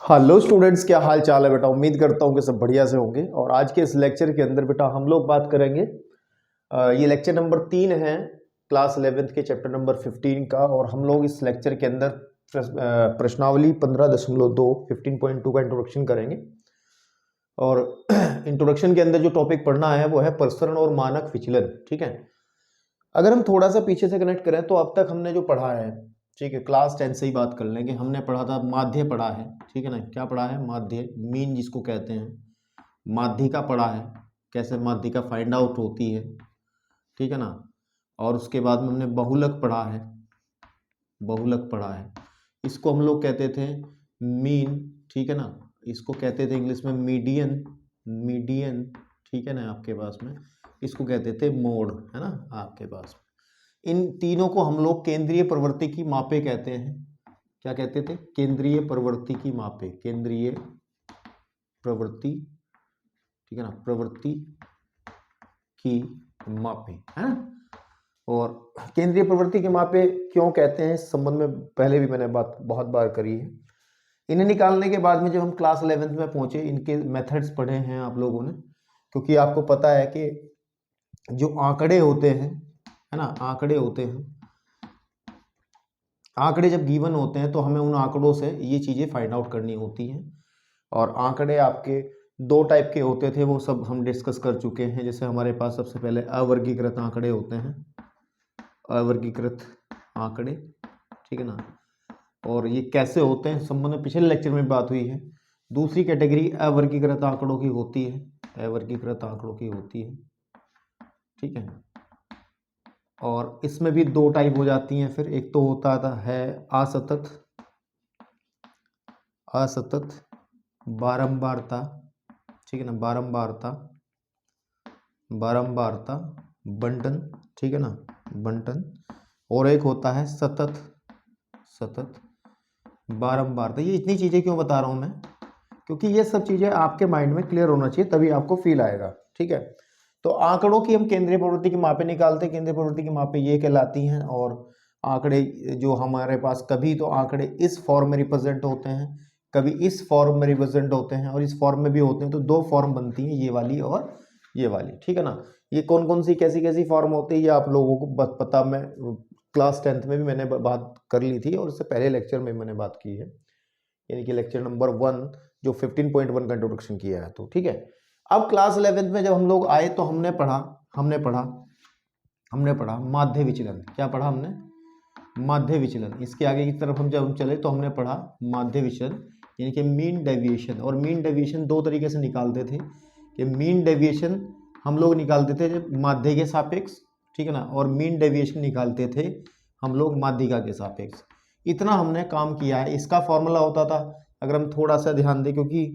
Hello students, क्या हाल चाल है बेटा। उम्मीद करता हूँ कि सब बढ़िया से होंगे। और आज के इस लेक्चर के अंदर बेटा हम लोग बात करेंगे ये लेक्चर नंबर 3 है क्लास 11th के चैप्टर नंबर 15 का। और हम लोग इस लेक्चर के अंदर प्रश्नावली 15.2 15.2 का इंट्रोडक्शन करेंगे। और इंट्रोडक्शन के अंदर जो टॉपिक पढ़ना है वो है प्रसरण और मानक विचलन। ठीक है, अगर हम थोड़ा सा पीछे से कनेक्ट करें तो अब तक हमने जो पढ़ा है, ठीक है, क्लास 10 से ही बात कर लेंगे। हमने पढ़ा था माध्य पढ़ा है, ठीक है ना। क्या पढ़ा है? माध्य, मीन जिसको कहते हैं। माध्यिका पढ़ा है, कैसे माध्यिका फाइंड आउट होती है, ठीक है ना। और उसके बाद में हमने बहुलक पढ़ा है, बहुलक पढ़ा है। इसको हम लोग कहते थे मीन, ठीक है ना। इसको कहते थे इंग्लिश में मीडियन, मीडियन, ठीक है ना। आपके पास में इसको कहते थे मोड, है ना आपके पास। इन तीनों को हम लोग केंद्रीय प्रवृत्ति की मापे कहते हैं। क्या कहते थे? केंद्रीय प्रवृत्ति की मापे, केंद्रीय प्रवृत्ति, ठीक है ना, प्रवृत्ति की मापे, है ना। और केंद्रीय प्रवृत्ति के मापे क्यों कहते हैं इस संबंध में पहले भी मैंने बात बहुत बार करी है। इन्हें निकालने के बाद में जब हम क्लास 11th में पहुंचे, इनके मेथड्स पढ़े हैं आप लोगों ने, क्योंकि आपको पता है कि जो आंकड़े होते हैं, है ना, आंकड़े होते हैं, आंकड़े जब गिवन होते हैं तो हमें उन आंकड़ों से ये चीज़ें फाइंड आउट करनी होती हैं। और आंकड़े आपके दो टाइप के होते थे, वो सब हम डिस्कस कर चुके हैं। जैसे हमारे पास सबसे पहले अवर्गीकृत आंकड़े होते हैं, अवर्गीकृत आंकड़े, ठीक है ना। और ये कैसे होते हैं संबंध में पिछले लेक्चर में बात हुई है। दूसरी कैटेगरी अवर्गीकृत आंकड़ों की होती है, अवर्गीकृत आंकड़ों की होती है, ठीक है। और इसमें भी दो टाइप हो जाती हैं फिर। एक तो होता है असतत, असतत बारंबारता, ठीक है ना, बारंबारता, बारंबारता बंटन, ठीक है ना, बंटन। और एक होता है सतत, सतत बारंबारता। ये इतनी चीज़ें क्यों बता रहा हूँ मैं? क्योंकि ये सब चीज़ें आपके माइंड में क्लियर होना चाहिए, तभी आपको फील आएगा, ठीक है। तो आंकड़ों की हम केंद्रीय प्रवृत्ति की मापें निकालते हैं। केंद्रीय प्रवृत्ति की मापें ये कहलाती हैं। और आंकड़े जो हमारे पास, कभी तो आंकड़े इस फॉर्म में रिप्रेजेंट होते हैं, कभी इस फॉर्म में रिप्रेजेंट होते हैं, और इस फॉर्म में भी होते हैं। तो दो फॉर्म बनती हैं, ये वाली और ये वाली, ठीक है ना। ये कौन कौन सी कैसी कैसी फॉर्म होती है ये आप लोगों को पता, मैं क्लास 10th में भी मैंने बात कर ली थी, और उससे पहले लेक्चर में मैंने बात की है, यानी कि लेक्चर नंबर 1 जो 15.1 का इंट्रोडक्शन किया है। तो ठीक है, अब क्लास 11th में जब हम लोग आए तो हमने पढ़ा माध्य विचलन। क्या पढ़ा हमने? माध्य विचलन। इसके आगे की तरफ हम जब हम चले तो हमने पढ़ा माध्य विचलन, यानी कि मीन डेविएशन। और मीन डेविएशन दो तरीके से निकालते थे कि मीन डेविएशन हम लोग निकालते थे माध्य के सापेक्ष, ठीक है ना, और मीन डेविएशन निकालते थे हम लोग माध्यिका के सापेक्ष। इतना हमने काम किया है। इसका फॉर्मूला होता था, अगर हम थोड़ा सा ध्यान दें, क्योंकि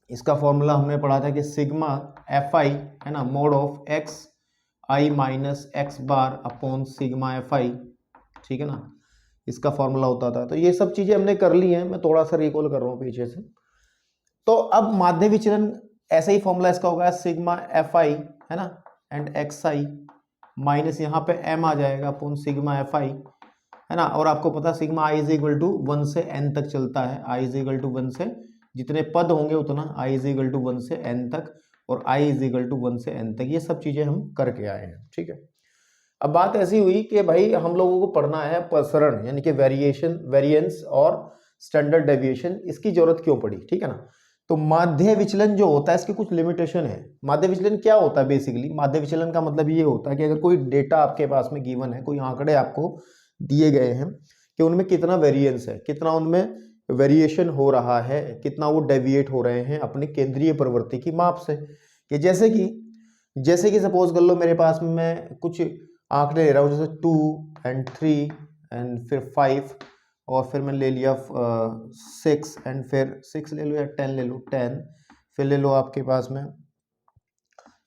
इसका फॉर्मूला हमने पढ़ा था कि सिग्मा एफ आई, है ना, mode of x i minus x bar upon sigma f आई, ठीक है ना, इसका फॉर्मूला होता था। तो ये सब चीज़ें हमने कर ली हैं, मैं थोड़ा सा रिकॉल कर रहा हूँ पीछे से। तो अब माध्य विचलन ऐसा ही फॉर्मूला इसका होगा, सिग्मा एफ आई, है ना, एंड एक्स आई माइनस यहाँ पे एम आ जाएगा अपॉन सिग्मा एफ आई, है ना। और आपको पता sigma i is equal to 1 से n तक चलता है। आई इज इक्वल टू 1 से, जितने पद होंगे उतना, आई इज इक्वल टू 1 से n तक, और आई इज इक्वल टू 1 से n तक। ये सब चीजें हम करके आए हैं, ठीक है। अब बात ऐसी हुई कि भाई हम लोगों को पढ़ना है प्रसरण, यानी कि वेरिएशन, वेरिएंस और स्टैंडर्ड डेविएशन। इसकी जरूरत क्यों पड़ी? ठीक है ना। तो माध्य विचलन जो होता है इसकी कुछ लिमिटेशन है। माध्य विचलन क्या होता है? बेसिकली माध्य विचलन का मतलब ये होता है कि अगर कोई डेटा आपके पास में गिवन है, कोई आंकड़े आपको दिए गए हैं कि उनमें कितना वेरिएंस है, कितना उनमें वेरिएशन हो रहा है, कितना वो डेविएट हो रहे हैं अपनी केंद्रीय प्रवृत्ति की माप से। कि जैसे कि सपोज कर लो मेरे पास में मैं कुछ आंकड़े ले रहा हूँ, जैसे 2 एंड 3 एंड फिर 5, और फिर मैं ले लिया 6 एंड फिर 6 ले लो या 10 ले लो, 10, फिर ले लो आपके पास में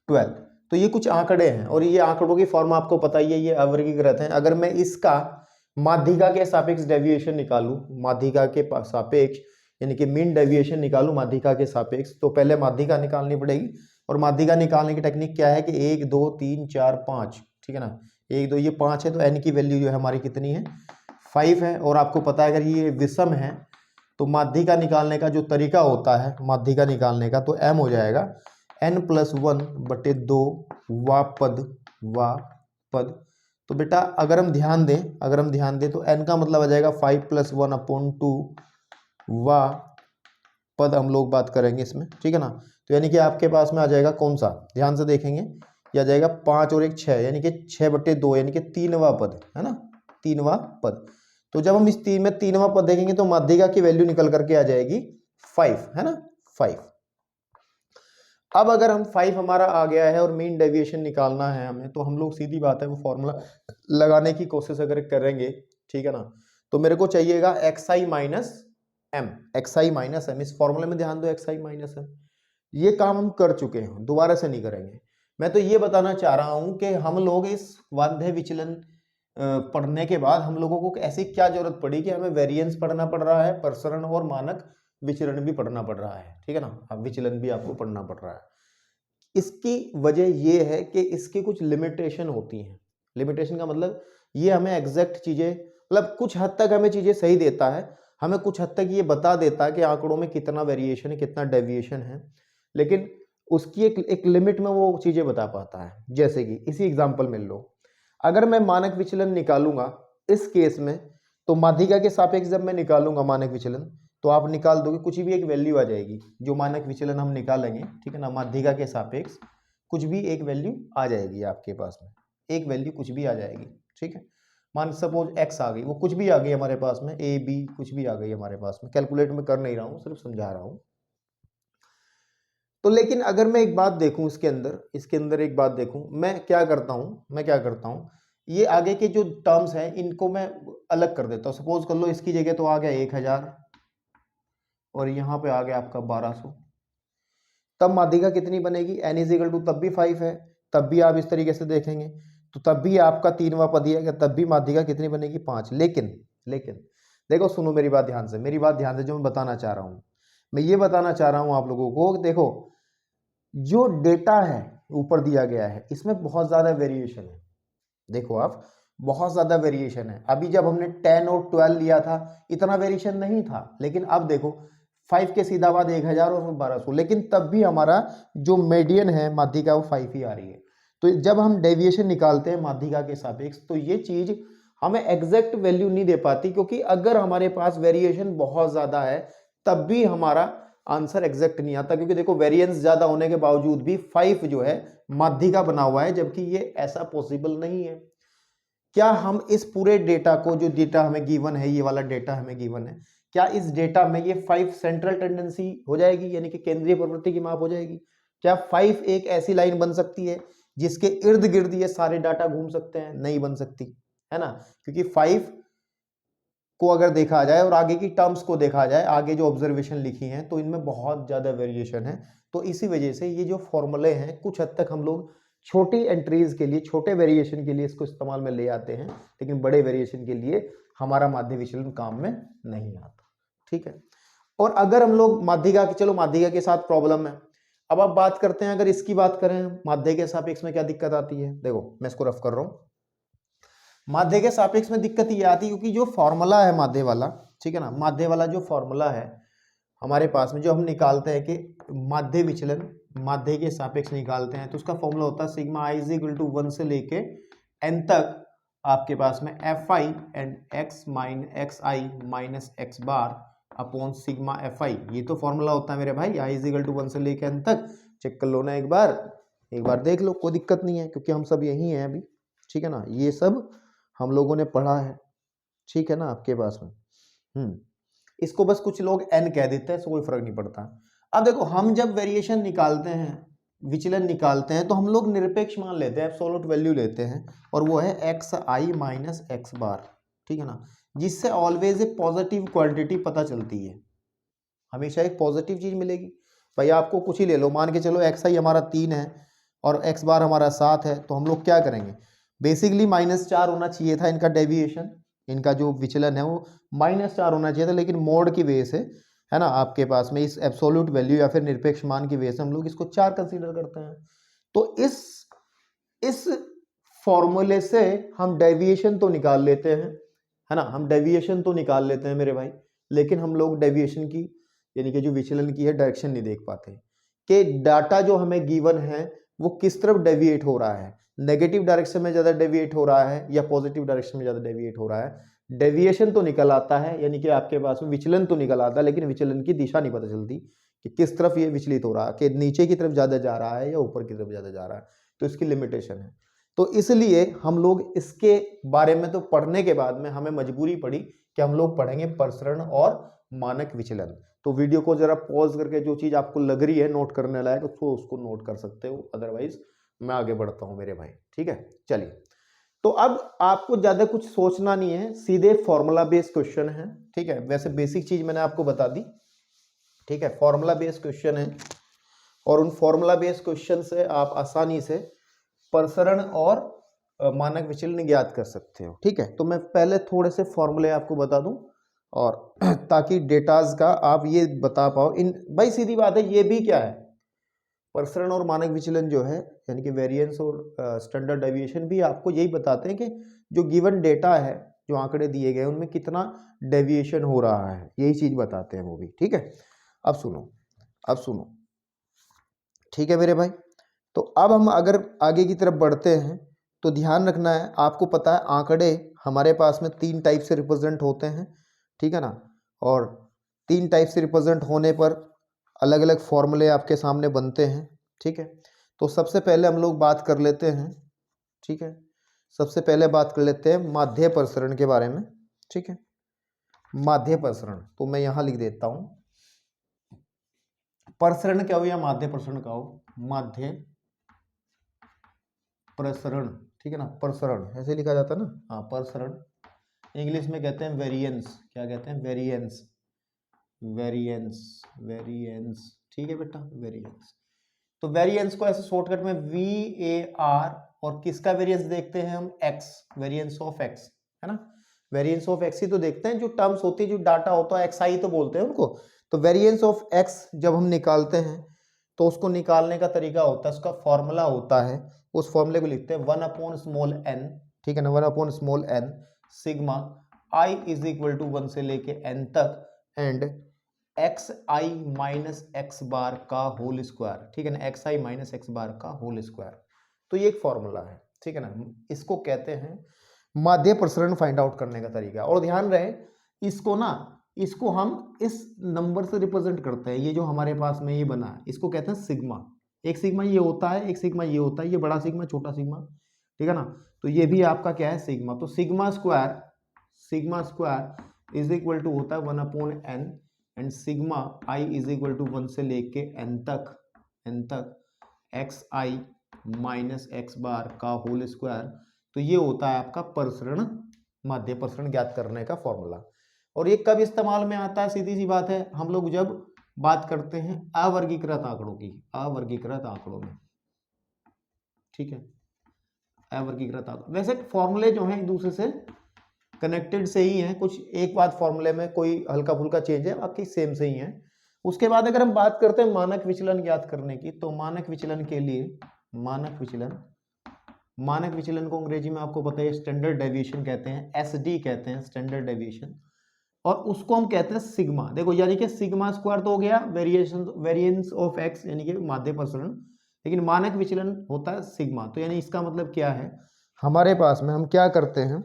12। तो ये कुछ आंकड़े हैं, और ये आंकड़ों की फॉर्म आपको पता ही है, ये अवर्गीकृत हैं। अगर मैं इसका माध्यिका के सापेक्ष डेविएशन निकालूं, माध्यिका के सापेक्ष यानी कि मीन डेविएशन निकालूं माध्यिका के सापेक्ष, तो पहले माध्यिका निकालनी पड़ेगी। और माध्यिका निकालने की टेक्निक क्या है कि 1 2 3 4 5, ठीक है ना, 1 2 ये 5 है, तो n की वैल्यू जो है हमारी कितनी है? 5 है। और आपको पता है अगर ये विषम है तो माध्यिका निकालने का जो तरीका होता है माध्यिका निकालने का, तो m हो जाएगा n+1/2 वा पद। तो बेटा अगर हम ध्यान दें तो n का मतलब आ जाएगा 5+1/2 वा पद हम लोग बात करेंगे इसमें, ठीक है ना। तो यानी कि आपके पास में आ जाएगा कौन सा, ध्यान से देखेंगे, ये आ जाएगा 5 और 1 6, यानी कि 6/2, यानी कि 3वां पद है ना, 3वां पद। तो जब हम इस 3 में 3वां पद देखेंगे तो माध्यिका की वैल्यू निकल करके आ जाएगी 5, है ना, 5। अब अगर हम 5 हमारा आ गया है और मीन डेविएशन निकालना है हमें, तो हम लोग सीधी बात है वो फॉर्मूला लगाने की कोशिश अगर करेंगे, ठीक है ना, तो मेरे को चाहिएगा xi minus m, xi minus m. इस फॉर्मूले में ध्यान दो, xi माइनस एम। ये काम हम कर चुके हैं, दोबारा से नहीं करेंगे। मैं तो ये बताना चाह रहा हूं कि हम लोग इस वाध्य विचलन पढ़ने के बाद हम लोगों को ऐसी क्या जरूरत पड़ी कि हमें वेरिएंस पढ़ना पड़ रहा है, प्रसरण और मानक विचलन भी पढ़ना पड़ रहा है, ठीक है ना, अब विचलन भी आपको पढ़ना पड़ रहा है। इसकी वजह ये है कि इसकी कुछ लिमिटेशन होती हैं। लिमिटेशन का मतलब ये हमें एग्जैक्ट चीजें, मतलब कुछ हद तक हमें चीजें सही देता है, हमें कुछ हद तक ये बता देता है कि आंकड़ों में कितना वेरिएशन है, कितना डेविएशन है, लेकिन उसकी एक लिमिट में वो चीजें बता पाता है। जैसे कि इसी एग्जांपल में लो, अगर मैं मानक विचलन निकालूंगा इस केस में, तो माध्यिका के सापेक्ष जब मैं निकालूंगा मानक विचलन, तो आप निकाल दोगे कुछ भी एक वैल्यू आ जाएगी, जो मानक विचलन हम निकालेंगे, ठीक है ना, माध्यिका के सापेक्ष कुछ भी एक वैल्यू आ जाएगी आपके पास में, एक वैल्यू कुछ भी आ जाएगी, ठीक है। मान सपोज x आ गई, वो कुछ भी आ गई हमारे पास में, a b कुछ भी आ गई हमारे पास में, कैलकुलेट में कर नहीं रहा हूँ, सिर्फ समझा रहा हूँ। तो लेकिन अगर मैं एक बात देखूं इसके अंदर एक बात देखूं, मैं क्या करता हूं, ये आगे के जो टर्म्स हैं इनको मैं अलग कर देता हूं। सपोज कर लो इसकी जगह तो आ गया 1000 और यहाँ पे आ गया आपका 1200, तब माध्यिका कितनी बनेगी, n इज इक्वल टू, तब भी 5 है, तब भी आप इस तरीके से देखेंगे तो तब भी आपका 3वां पद दिया गया, तब भी माध्यिका कितनी बनेगी 5। लेकिन देखो, सुनो मेरी बात ध्यान से, जो मैं बताना चाह रहा हूं, मैं ये बताना चाह रहा हूं आप लोगों को, देखो जो डेटा है ऊपर दिया गया है इसमें बहुत ज्यादा वेरिएशन है। देखो आप, बहुत ज्यादा वेरिएशन है। अभी जब हमने 10 और 12 लिया था इतना वेरिएशन नहीं था, लेकिन अब देखो 5 के सीधा बाद 1000 और 1200, लेकिन तब भी हमारा जो मीडियन है माध्यिका वो 5 ही आ रही है। तो जब हम डेविएशन निकालते हैं माध्यिका के सापेक्ष, तो ये चीज हमें एग्जैक्ट वैल्यू नहीं दे पाती, क्योंकि अगर हमारे पास वेरिएशन बहुत ज्यादा है तब भी हमारा आंसर एग्जैक्ट नहीं आता, क्योंकि देखो वेरिएंस ज्यादा होने के बावजूद भी 5 जो है माध्यिका बना हुआ है, जबकि ये ऐसा पॉसिबल नहीं है। क्या हम इस पूरे डेटा को, जो डेटा हमें गिवन है, ये वाला डेटा हमें गिवन है, क्या इस डेटा में ये 5 सेंट्रल टेंडेंसी हो जाएगी, यानी कि केंद्रीय प्रवृत्ति की माप हो जाएगी? क्या 5 एक ऐसी लाइन बन सकती है जिसके इर्द गिर्द ये सारे डाटा घूम सकते हैं? नहीं बन सकती, है ना, क्योंकि 5 को अगर देखा जाए और आगे की टर्म्स को देखा जाए, आगे जो ऑब्जर्वेशन लिखी हैं, तो इनमें बहुत ज्यादा वेरिएशन है। तो इसी वजह से ये जो फॉर्मूले हैं कुछ हद तक हम लोग छोटी एंट्रीज के लिए, छोटे वेरिएशन के लिए इसको इस्तेमाल में ले आते हैं, लेकिन बड़े वेरिएशन के लिए हमारा माध्य विचलन काम में नहीं आता, ठीक है। और अगर हम लोग माध्यिका के, चलो माध्यिका के साथ प्रॉब्लम है, अब आप बात करते हैं, अगर इसकी बात करें माध्य के सापेक्ष में क्या दिक्कत आती है। देखो मैं इसको रफ कर रहा हूं, माध्य के सापेक्ष में दिक्कत ये आती है क्योंकि जो फॉर्मूला है माध्य वाला, ठीक है ना, माध्य वाला जो फॉर्मूला है हमारे पास में, जो हम निकालते हैं कि माध्य विचलन माध्य के सापेक्ष निकालते हैं, तो उसका फॉर्मूला होता है sigma i is equal to 1 से लेके n तक आपके पास में f I and x i minus x bar upon sigma f i. ये तो फॉर्मूला होता है मेरे भाई, आई इज इक्वल टू 1 से लेके n तक। चेक कर लो ना एक बार देख लो, कोई दिक्कत नहीं है, क्योंकि हम सब यही हैं अभी, ठीक है ना, ये सब हम लोगों ने पढ़ा है, ठीक है ना, आपके पास में। इसको बस कुछ लोग n कह देते हैं, सो कोई फर्क नहीं पड़ता। अब देखो, हम जब वेरिएशन निकालते हैं, विचलन निकालते हैं, तो हम लोग निरपेक्ष मान लेते हैं, एब्सोल्यूट वैल्यू लेते हैं, और वो है एक्स आई माइनस एक्स बार, ठीक है ना, जिससे ऑलवेज एक पॉजिटिव क्वांटिटी पता चलती है, हमेशा एक पॉजिटिव चीज मिलेगी। भाई आपको कुछ ही ले लो, मान के चलो एक्स आई हमारा 3 है और एक्स बार हमारा 7 है, तो हम लोग क्या करेंगे, बेसिकली -4 होना चाहिए था इनका डेविएशन, इनका जो विचलन है वो -4 होना चाहिए था, लेकिन मोड की वजह से, है ना, आपके पास में इस एब्सोल्यूट वैल्यू या फिर निरपेक्ष मान की वजह से हम लोग इसको 4 कंसीडर करते हैं। तो इस फॉर्मूले से हम डेविएशन तो निकाल लेते हैं, है ना, हम डेविएशन तो निकाल लेते हैं मेरे भाई, लेकिन हम लोग डेविएशन की यानी कि जो विचलन की है डायरेक्शन नहीं देख पाते कि डाटा जो हमें गिवन है वो किस तरफ डेविएट हो रहा है, नेगेटिव डायरेक्शन में ज़्यादा डेविएट हो रहा है या पॉजिटिव डायरेक्शन में ज़्यादा डेविएट हो रहा है। डेविएशन तो निकल आता है यानी कि आपके पास में विचलन तो निकल आता है, लेकिन विचलन की दिशा नहीं पता चलती कि किस तरफ ये विचलित हो रहा है, कि नीचे की तरफ ज़्यादा जा रहा है या ऊपर की तरफ ज़्यादा जा रहा है। तो इसकी लिमिटेशन है। तो इसलिए हम लोग इसके बारे में तो पढ़ने के बाद में हमें मजबूरी पड़ी कि हम लोग पढ़ेंगे प्रसरण और मानक विचलन। तो वीडियो को जरा पॉज करके जो चीज़ आपको लग रही है नोट करने लायक उसको नोट कर सकते हो, अदरवाइज मैं आगे बढ़ता हूं मेरे भाई। ठीक है, चलिए। तो अब आपको ज़्यादा कुछ सोचना नहीं है, सीधे फॉर्मूला बेस्ड क्वेश्चन है। ठीक है, वैसे बेसिक चीज़ मैंने आपको बता दी। ठीक है, फॉर्मूला बेस्ड क्वेश्चन है और उन फॉर्मूला बेस्ड क्वेश्चन से आप आसानी से प्रसरण और मानक विचलन ज्ञात कर सकते हो। ठीक है, तो मैं पहले थोड़े से फॉर्मूले आपको बता दूं और ताकि डेटाज का आप ये बता पाओ। इन भाई सीधी बात है, ये भी क्या है, प्रसरण और मानक विचलन जो है यानी कि वेरिएंस और स्टैंडर्ड डेविएशन भी आपको यही बताते हैं कि जो गिवन डेटा है, जो आंकड़े दिए गए उनमें कितना डेविएशन हो रहा है, यही चीज बताते हैं वो भी। ठीक है, अब सुनो, ठीक है मेरे भाई। तो अब हम अगर आगे की तरफ बढ़ते हैं तो ध्यान रखना है, आपको पता है आंकड़े हमारे पास में 3 टाइप से रिप्रेजेंट होते हैं। ठीक है ना, और 3 टाइप से रिप्रेजेंट होने पर अलग अलग फॉर्मूले आपके सामने बनते हैं। ठीक है, तो सबसे पहले हम लोग बात कर लेते हैं। ठीक है, सबसे पहले बात कर लेते हैं माध्य प्रसरण के बारे में। ठीक है, माध्य प्रसरण तो मैं यहाँ लिख देता हूँ, प्रसरण क्या हो या माध्य प्रसरण क्या हो, माध्य प्रसरण। ठीक है ना, प्रसरण ऐसे लिखा जाता है ना, हाँ प्रसरण। इंग्लिश में कहते हैं वेरिएंस, क्या कहते हैं, वेरिएंस, वेरिएंस। ठीक है बेटा, वेरिएंस। तो वेरिएंस को ऐसे शॉर्टकट में VAR, और किसका वेरिएंस देखते हैं हम, एक्स, वेरिएंस ऑफ एक्स, है ना। वेरिएंस ऑफ एक्स ही तो देखते हैं, जो टर्म्स होती है, जो डाटा होता है, एक्सआई तो बोलते हैं उनको। तो वेरिएंस ऑफ एक्स जब हम निकालते हैं तो उसको निकालने का तरीका होता है, उसका फॉर्मूला होता है, उस फॉर्मूले को लिखते हैं 1/n। ठीक है ना, 1/n sigma i is equal to 1 से लेके n तक and xi minus x bar का होल स्क्वायर। ठीक है ना, xi माइनस एक्स बार का होल स्क्वायर। तो ये एक फॉर्मूला है। ठीक है ना, इसको कहते हैं माध्य प्रसरण फाइंड आउट करने का तरीका। और ध्यान रहे इसको हम इस नंबर से रिप्रेजेंट करते हैं, ये जो हमारे पास में ये बना है इसको कहते हैं सिग्मा। एक सिग्मा ये होता है, एक सिग्मा ये होता है, ये बड़ा सिग्मा छोटा सिग्मा। ठीक है ना, तो ये भी आपका क्या है, सिग्मा। तो sigma square is equal to होता है 1/n and sigma i is equal to 1 से लेके n तक xi माइनस एक्स बार का होल स्क्वायर। तो ये होता है आपका प्रसरण, माध्य प्रसरण ज्ञात करने का फॉर्मूला। और ये कब इस्तेमाल में आता है, सीधी सी बात है, हम लोग जब बात करते हैं अवर्गीकृत आंकड़ों की, अवर्गीकृत आंकड़ों में। ठीक है, अवर्गीकृत आंकड़ों, वैसे फॉर्मूले जो हैं एक दूसरे से कनेक्टेड से ही हैं, कुछ एक बात फॉर्मूले में कोई हल्का फुल्का चेंज है, बाकी सेम से ही है। उसके बाद अगर हम बात करते हैं मानक विचलन ज्ञात करने की, तो मानक विचलन के लिए मानक विचलन को अंग्रेजी में आपको पता है स्टैंडर्ड डेविएशन कहते हैं, SD कहते हैं, स्टैंडर्ड डेविएशन। और उसको हम कहते हैं सिग्मा। देखो यानी कि सिग्मा स्क्वायर तो हो गया वेरिएंस ऑफ एक्स यानी कि माध्य प्रसरण, लेकिन मानक विचलन होता है सिग्मा। तो यानी इसका मतलब क्या है, हमारे पास में हम क्या करते हैं,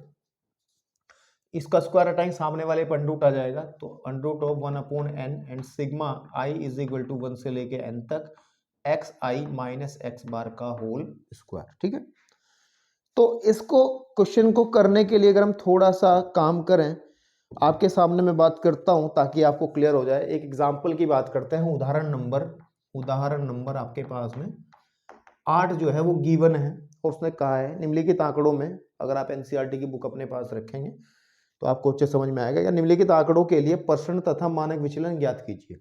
इसका स्क्वायर हटाएंगे, सामने वाले पर अंडरूट आ जाएगा, तो under root of 1/n and sigma i is equal to 1 से लेके n तक xi माइनस एक्स बार का होल स्क्वायर। ठीक है, तो इसको क्वेश्चन को करने के लिए अगर हम थोड़ा सा काम करें, आपके सामने मैं बात करता हूं ताकि आपको क्लियर हो जाए। एक एग्जांपल की बात करते हैं, उदाहरण नंबर आपके पास में 8 जो है वो गिवन है, और उसने कहा है निम्नलिखित आंकड़ों में, अगर आप NCERT की बुक अपने पास रखेंगे तो आपको अच्छे समझ में आएगा, या निम्नलिखित आंकड़ों के लिए प्रसरण तथा मानक विचलन ज्ञात कीजिए।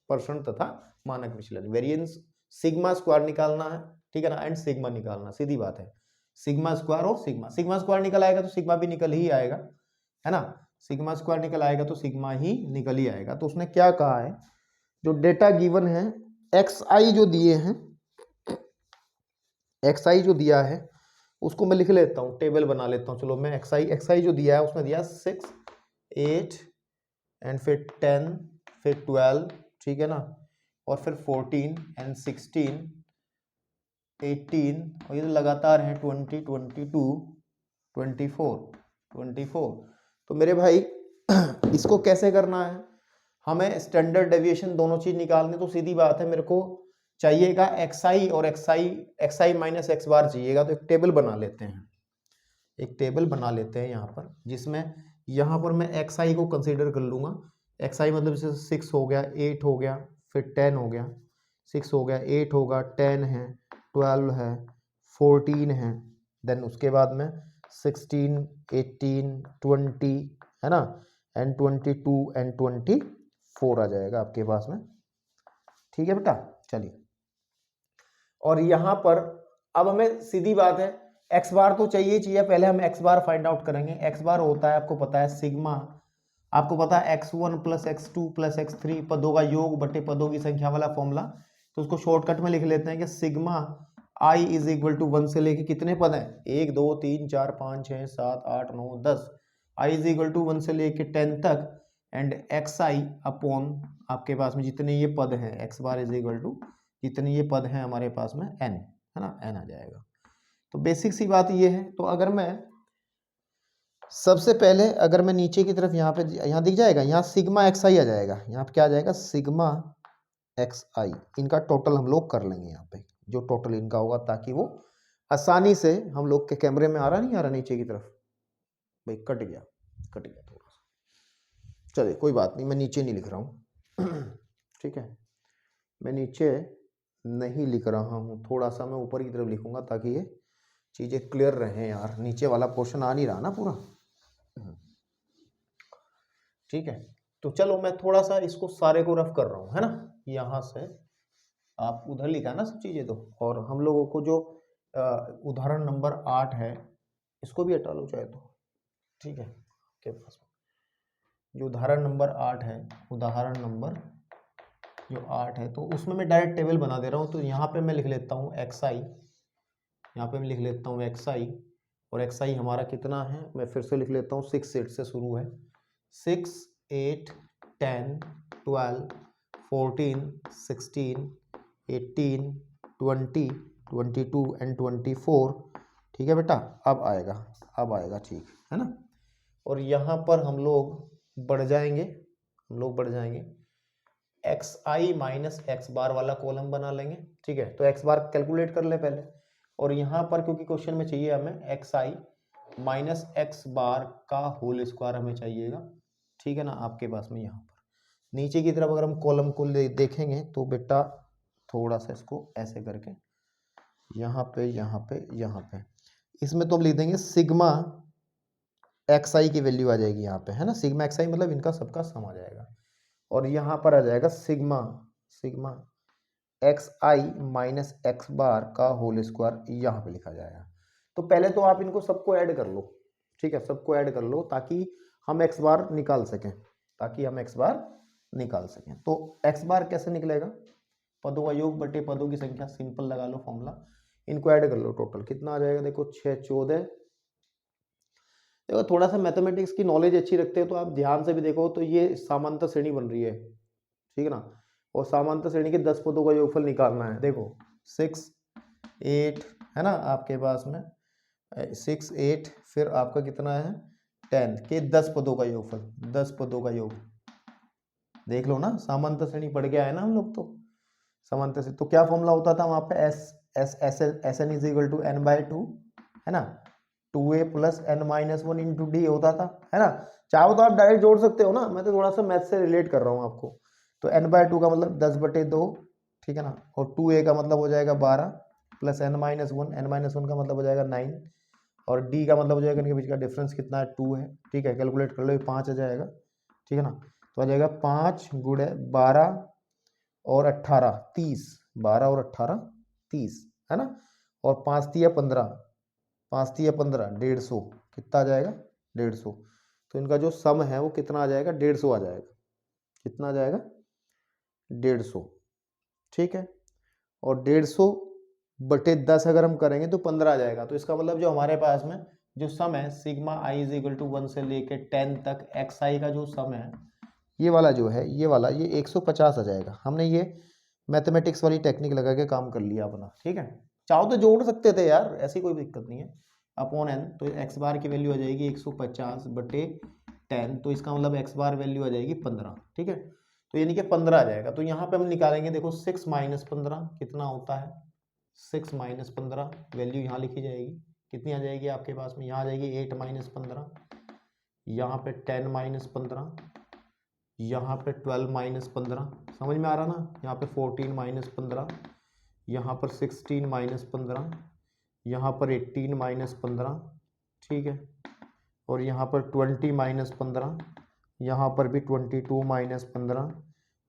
प्रसरण तथा मानक विचलन, वेरिएंस, सिग्मा स्क्वायर निकालना है। ठीक है ना, एंड सिग्मा निकालना, सीधी बात है, सिग्मा स्क्वायर और सिग्मा स्क्वायर निकल आएगा तो सिग्मा भी निकल ही आएगा, है ना। सिग्मा स्क्वायर निकल आएगा तो सिग्मा ही निकल ही आएगा। तो उसने क्या कहा है, जो डेटा गिवन है, xi जो दिए हैं, xi जो दिया है उसको मैं लिख लेता हूँ, टेबल बना लेता हूँ। चलो मैं xi जो दिया है उसने दिया 6, 8, एंड फिर 10, फिर 12, ठीक है ना, और फिर 14 एंड 16, 18, और ये तो लगातार है 20, 22, 24। तो मेरे भाई इसको कैसे करना है, हमें स्टैंडर्ड डेविएशन दोनों चीज निकालनी, तो सीधी बात है मेरे को चाहिएगा xi और xi माइनस एक्स बार चाहिएगा। तो एक टेबल बना लेते हैं, यहाँ पर, जिसमें यहाँ पर मैं xi को कंसीडर कर लूंगा। xi मतलब जैसे 6 हो गया, 8 हो गया, फिर 10 हो गया, 6 हो गया, 8 होगा, 10 है, 12 है, 14 है, देन उसके बाद में 16, 18, 20 है ना, एंड 22 एंड 24 आ जाएगा आपके पास में। ठीक है बेटा, चलिए। और यहाँ पर अब हमें सीधी बात है एक्स बार तो चाहिए चाहिए, पहले हम एक्स बार फाइंड आउट करेंगे। एक्स बार होता है, आपको पता है, सिग्मा, आपको पता है x1 plus x2 plus x3 पदों का योग बटे पदों की संख्या वाला फॉर्मूला। तो उसको शॉर्टकट में लिख लेते हैं कि sigma i is equal to 1 से लेके कितने पद हैं, 1 2 3 4 5 6 7 8 9 10, i इज इक्वल टू 1 से लेके 10 तक, एंड xi अपॉन आपके पास में जितने ये पद हैं, x bar is equal to जितने ये पद हैं हमारे पास में n, है ना, n आ जाएगा। तो बेसिक सी बात ये है। तो अगर मैं सबसे पहले अगर मैं नीचे की तरफ यहाँ पे, यहाँ दिख जाएगा, यहाँ सिग्मा xi आ जाएगा, यहाँ पे क्या आ जाएगा, सिग्मा xi, इनका टोटल हम लोग कर लेंगे यहाँ पे, जो टोटल इनका होगा, ताकि वो आसानी से हम लोग के कैमरे में आ रहा नहीं आ रहा नीचे की तरफ, भाई कट गया थोड़ा सा, चलिए कोई बात नहीं, मैं नीचे नहीं लिख रहा हूँ ठीक है, मैं नीचे नहीं लिख रहा हूँ, थोड़ा सा मैं ऊपर की तरफ लिखूंगा ताकि ये चीज़ें क्लियर रहें यार, नीचे वाला पोर्शन आ नहीं रहा ना पूरा। ठीक है, तो चलो मैं थोड़ा सा इसको सारे को रफ कर रहा हूँ, है ना, यहाँ से आप उधर लिखा ना सब चीज़ें तो, और हम लोगों को जो उदाहरण नंबर 8 है इसको भी हटा लो चाहे तो, ठीक है, के पास जो उदाहरण नंबर 8 है, उदाहरण नंबर जो 8 है, तो उसमें मैं डायरेक्ट टेबल बना दे रहा हूँ। तो यहाँ पे मैं लिख लेता हूँ xi, यहाँ पे मैं लिख लेता हूँ xi, और xi हमारा कितना है, मैं फिर से लिख लेता हूँ, 6 8 से शुरू है, 6 8 10 12 14 16 18 20 22 एंड 24। ठीक है बेटा, अब आएगा ठीक है ना। और यहाँ पर हम लोग बढ़ जाएंगे, xi माइनस एक्स बार वाला कॉलम बना लेंगे। ठीक है, तो एक्स बार कैलकुलेट कर ले पहले, और यहाँ पर क्योंकि क्वेश्चन में चाहिए हमें xi माइनस एक्स बार का होल स्क्वायर हमें चाहिएगा। ठीक है ना, आपके पास में यहाँ पर नीचे की तरफ अगर हम कॉलम को देखेंगे तो बेटा थोड़ा सा इसको ऐसे करके यहाँ पे इसमें तो हम लिख देंगे सिग्मा xi की वैल्यू आ जाएगी यहाँ पे, है ना, सिग्मा xi मतलब इनका सबका सम आ जाएगा, और यहाँ पर आ जाएगा sigma xi minus x bar का होल स्क्वायर, यहाँ पे लिखा जाएगा। तो पहले तो आप इनको सबको ऐड कर लो, ठीक है, सबको ऐड कर लो ताकि हम एक्स बार निकाल सकें, तो एक्स बार कैसे निकलेगा, पदों का योग बटे पदों की संख्या, सिंपल लगा लो फॉर्मूला, इनको ऐड कर लो, टोटल कितना आ जाएगा, देखो 6 14। देखो थोड़ा सा मैथमेटिक्स की नॉलेज अच्छी रखते हो तो आप ध्यान से भी देखो, तो ये समांतर श्रेणी बन रही है, ठीक है ना, और समांतर श्रेणी के 10 पदों का योगफल निकालना है। देखो 6 8 है ना आपके पास में, 6 8 फिर आपका कितना है 10 के 10 पदों का योगफल, 10 पदों का योग, देख लो ना, समांतर श्रेणी पढ़ गया है ना हम लोग, तो समांतर से तो क्या फॉर्मूला होता था वहां पे, s n is equal to n by 2, है ना, 2a plus n minus 1 into d होता था, है ना। चाहो तो आप डायरेक्ट जोड़ सकते हो ना, मैं तो थोड़ा सा मैथ से रिलेट कर रहा हूँ आपको। तो n बाय 2 का मतलब 10 बटे 2, ठीक है ना, और 2a का मतलब हो जाएगा 12 प्लस n माइनस 1, का मतलब हो जाएगा 9, और d का मतलब हो जाएगा इनके बीच का डिफरेंस कितना है 2 है, ठीक है, कैलकुलेट कर लो, 5 आ जाएगा, ठीक है ना। तो आ जाएगा 5 गुणे 12 और 18 30, 12 और 18 30, है ना, और 5 तिया 15, 5 तिया 15 150, कितना आ जाएगा 150। तो इनका जो सम है वो कितना आ जाएगा 150 आ जाएगा, कितना आ जाएगा 150, ठीक है, और 150 बटे 10 अगर हम करेंगे तो 15 आ जाएगा। तो इसका मतलब जो हमारे पास में जो सम है sigma i is equal to 1 से लेके 10 तक xi का जो सम है ये वाला जो है ये वाला ये 150 आ जाएगा। हमने ये मैथमेटिक्स वाली टेक्निक लगा के काम कर लिया अपना, ठीक है। चाहो तो जोड़ सकते थे यार, ऐसी कोई दिक्कत नहीं है। अपॉन एन तो एक्स बार की वैल्यू आ जाएगी 150 बटे 10, तो इसका मतलब एक्स बार वैल्यू आ जाएगी 15, ठीक है। तो यानी कि 15 आ जाएगा। तो यहाँ पे हम निकालेंगे, देखो 6 माइनस 15 कितना होता है, 6 माइनस 15 वैल्यू यहाँ लिखी जाएगी, कितनी आ जाएगी आपके पास में, यहाँ आ जाएगी 8 माइनस 15, यहाँ पे 10 माइनस 15, यहाँ पे 12 माइनस 15, समझ में आ रहा ना। यहाँ पे 14 माइनस 15, यहाँ पर 16 माइनस 15, यहाँ पर 18 माइनस 15, ठीक है। और यहाँ पर 20 माइनस 15, यहाँ पर भी 22 माइनस 15,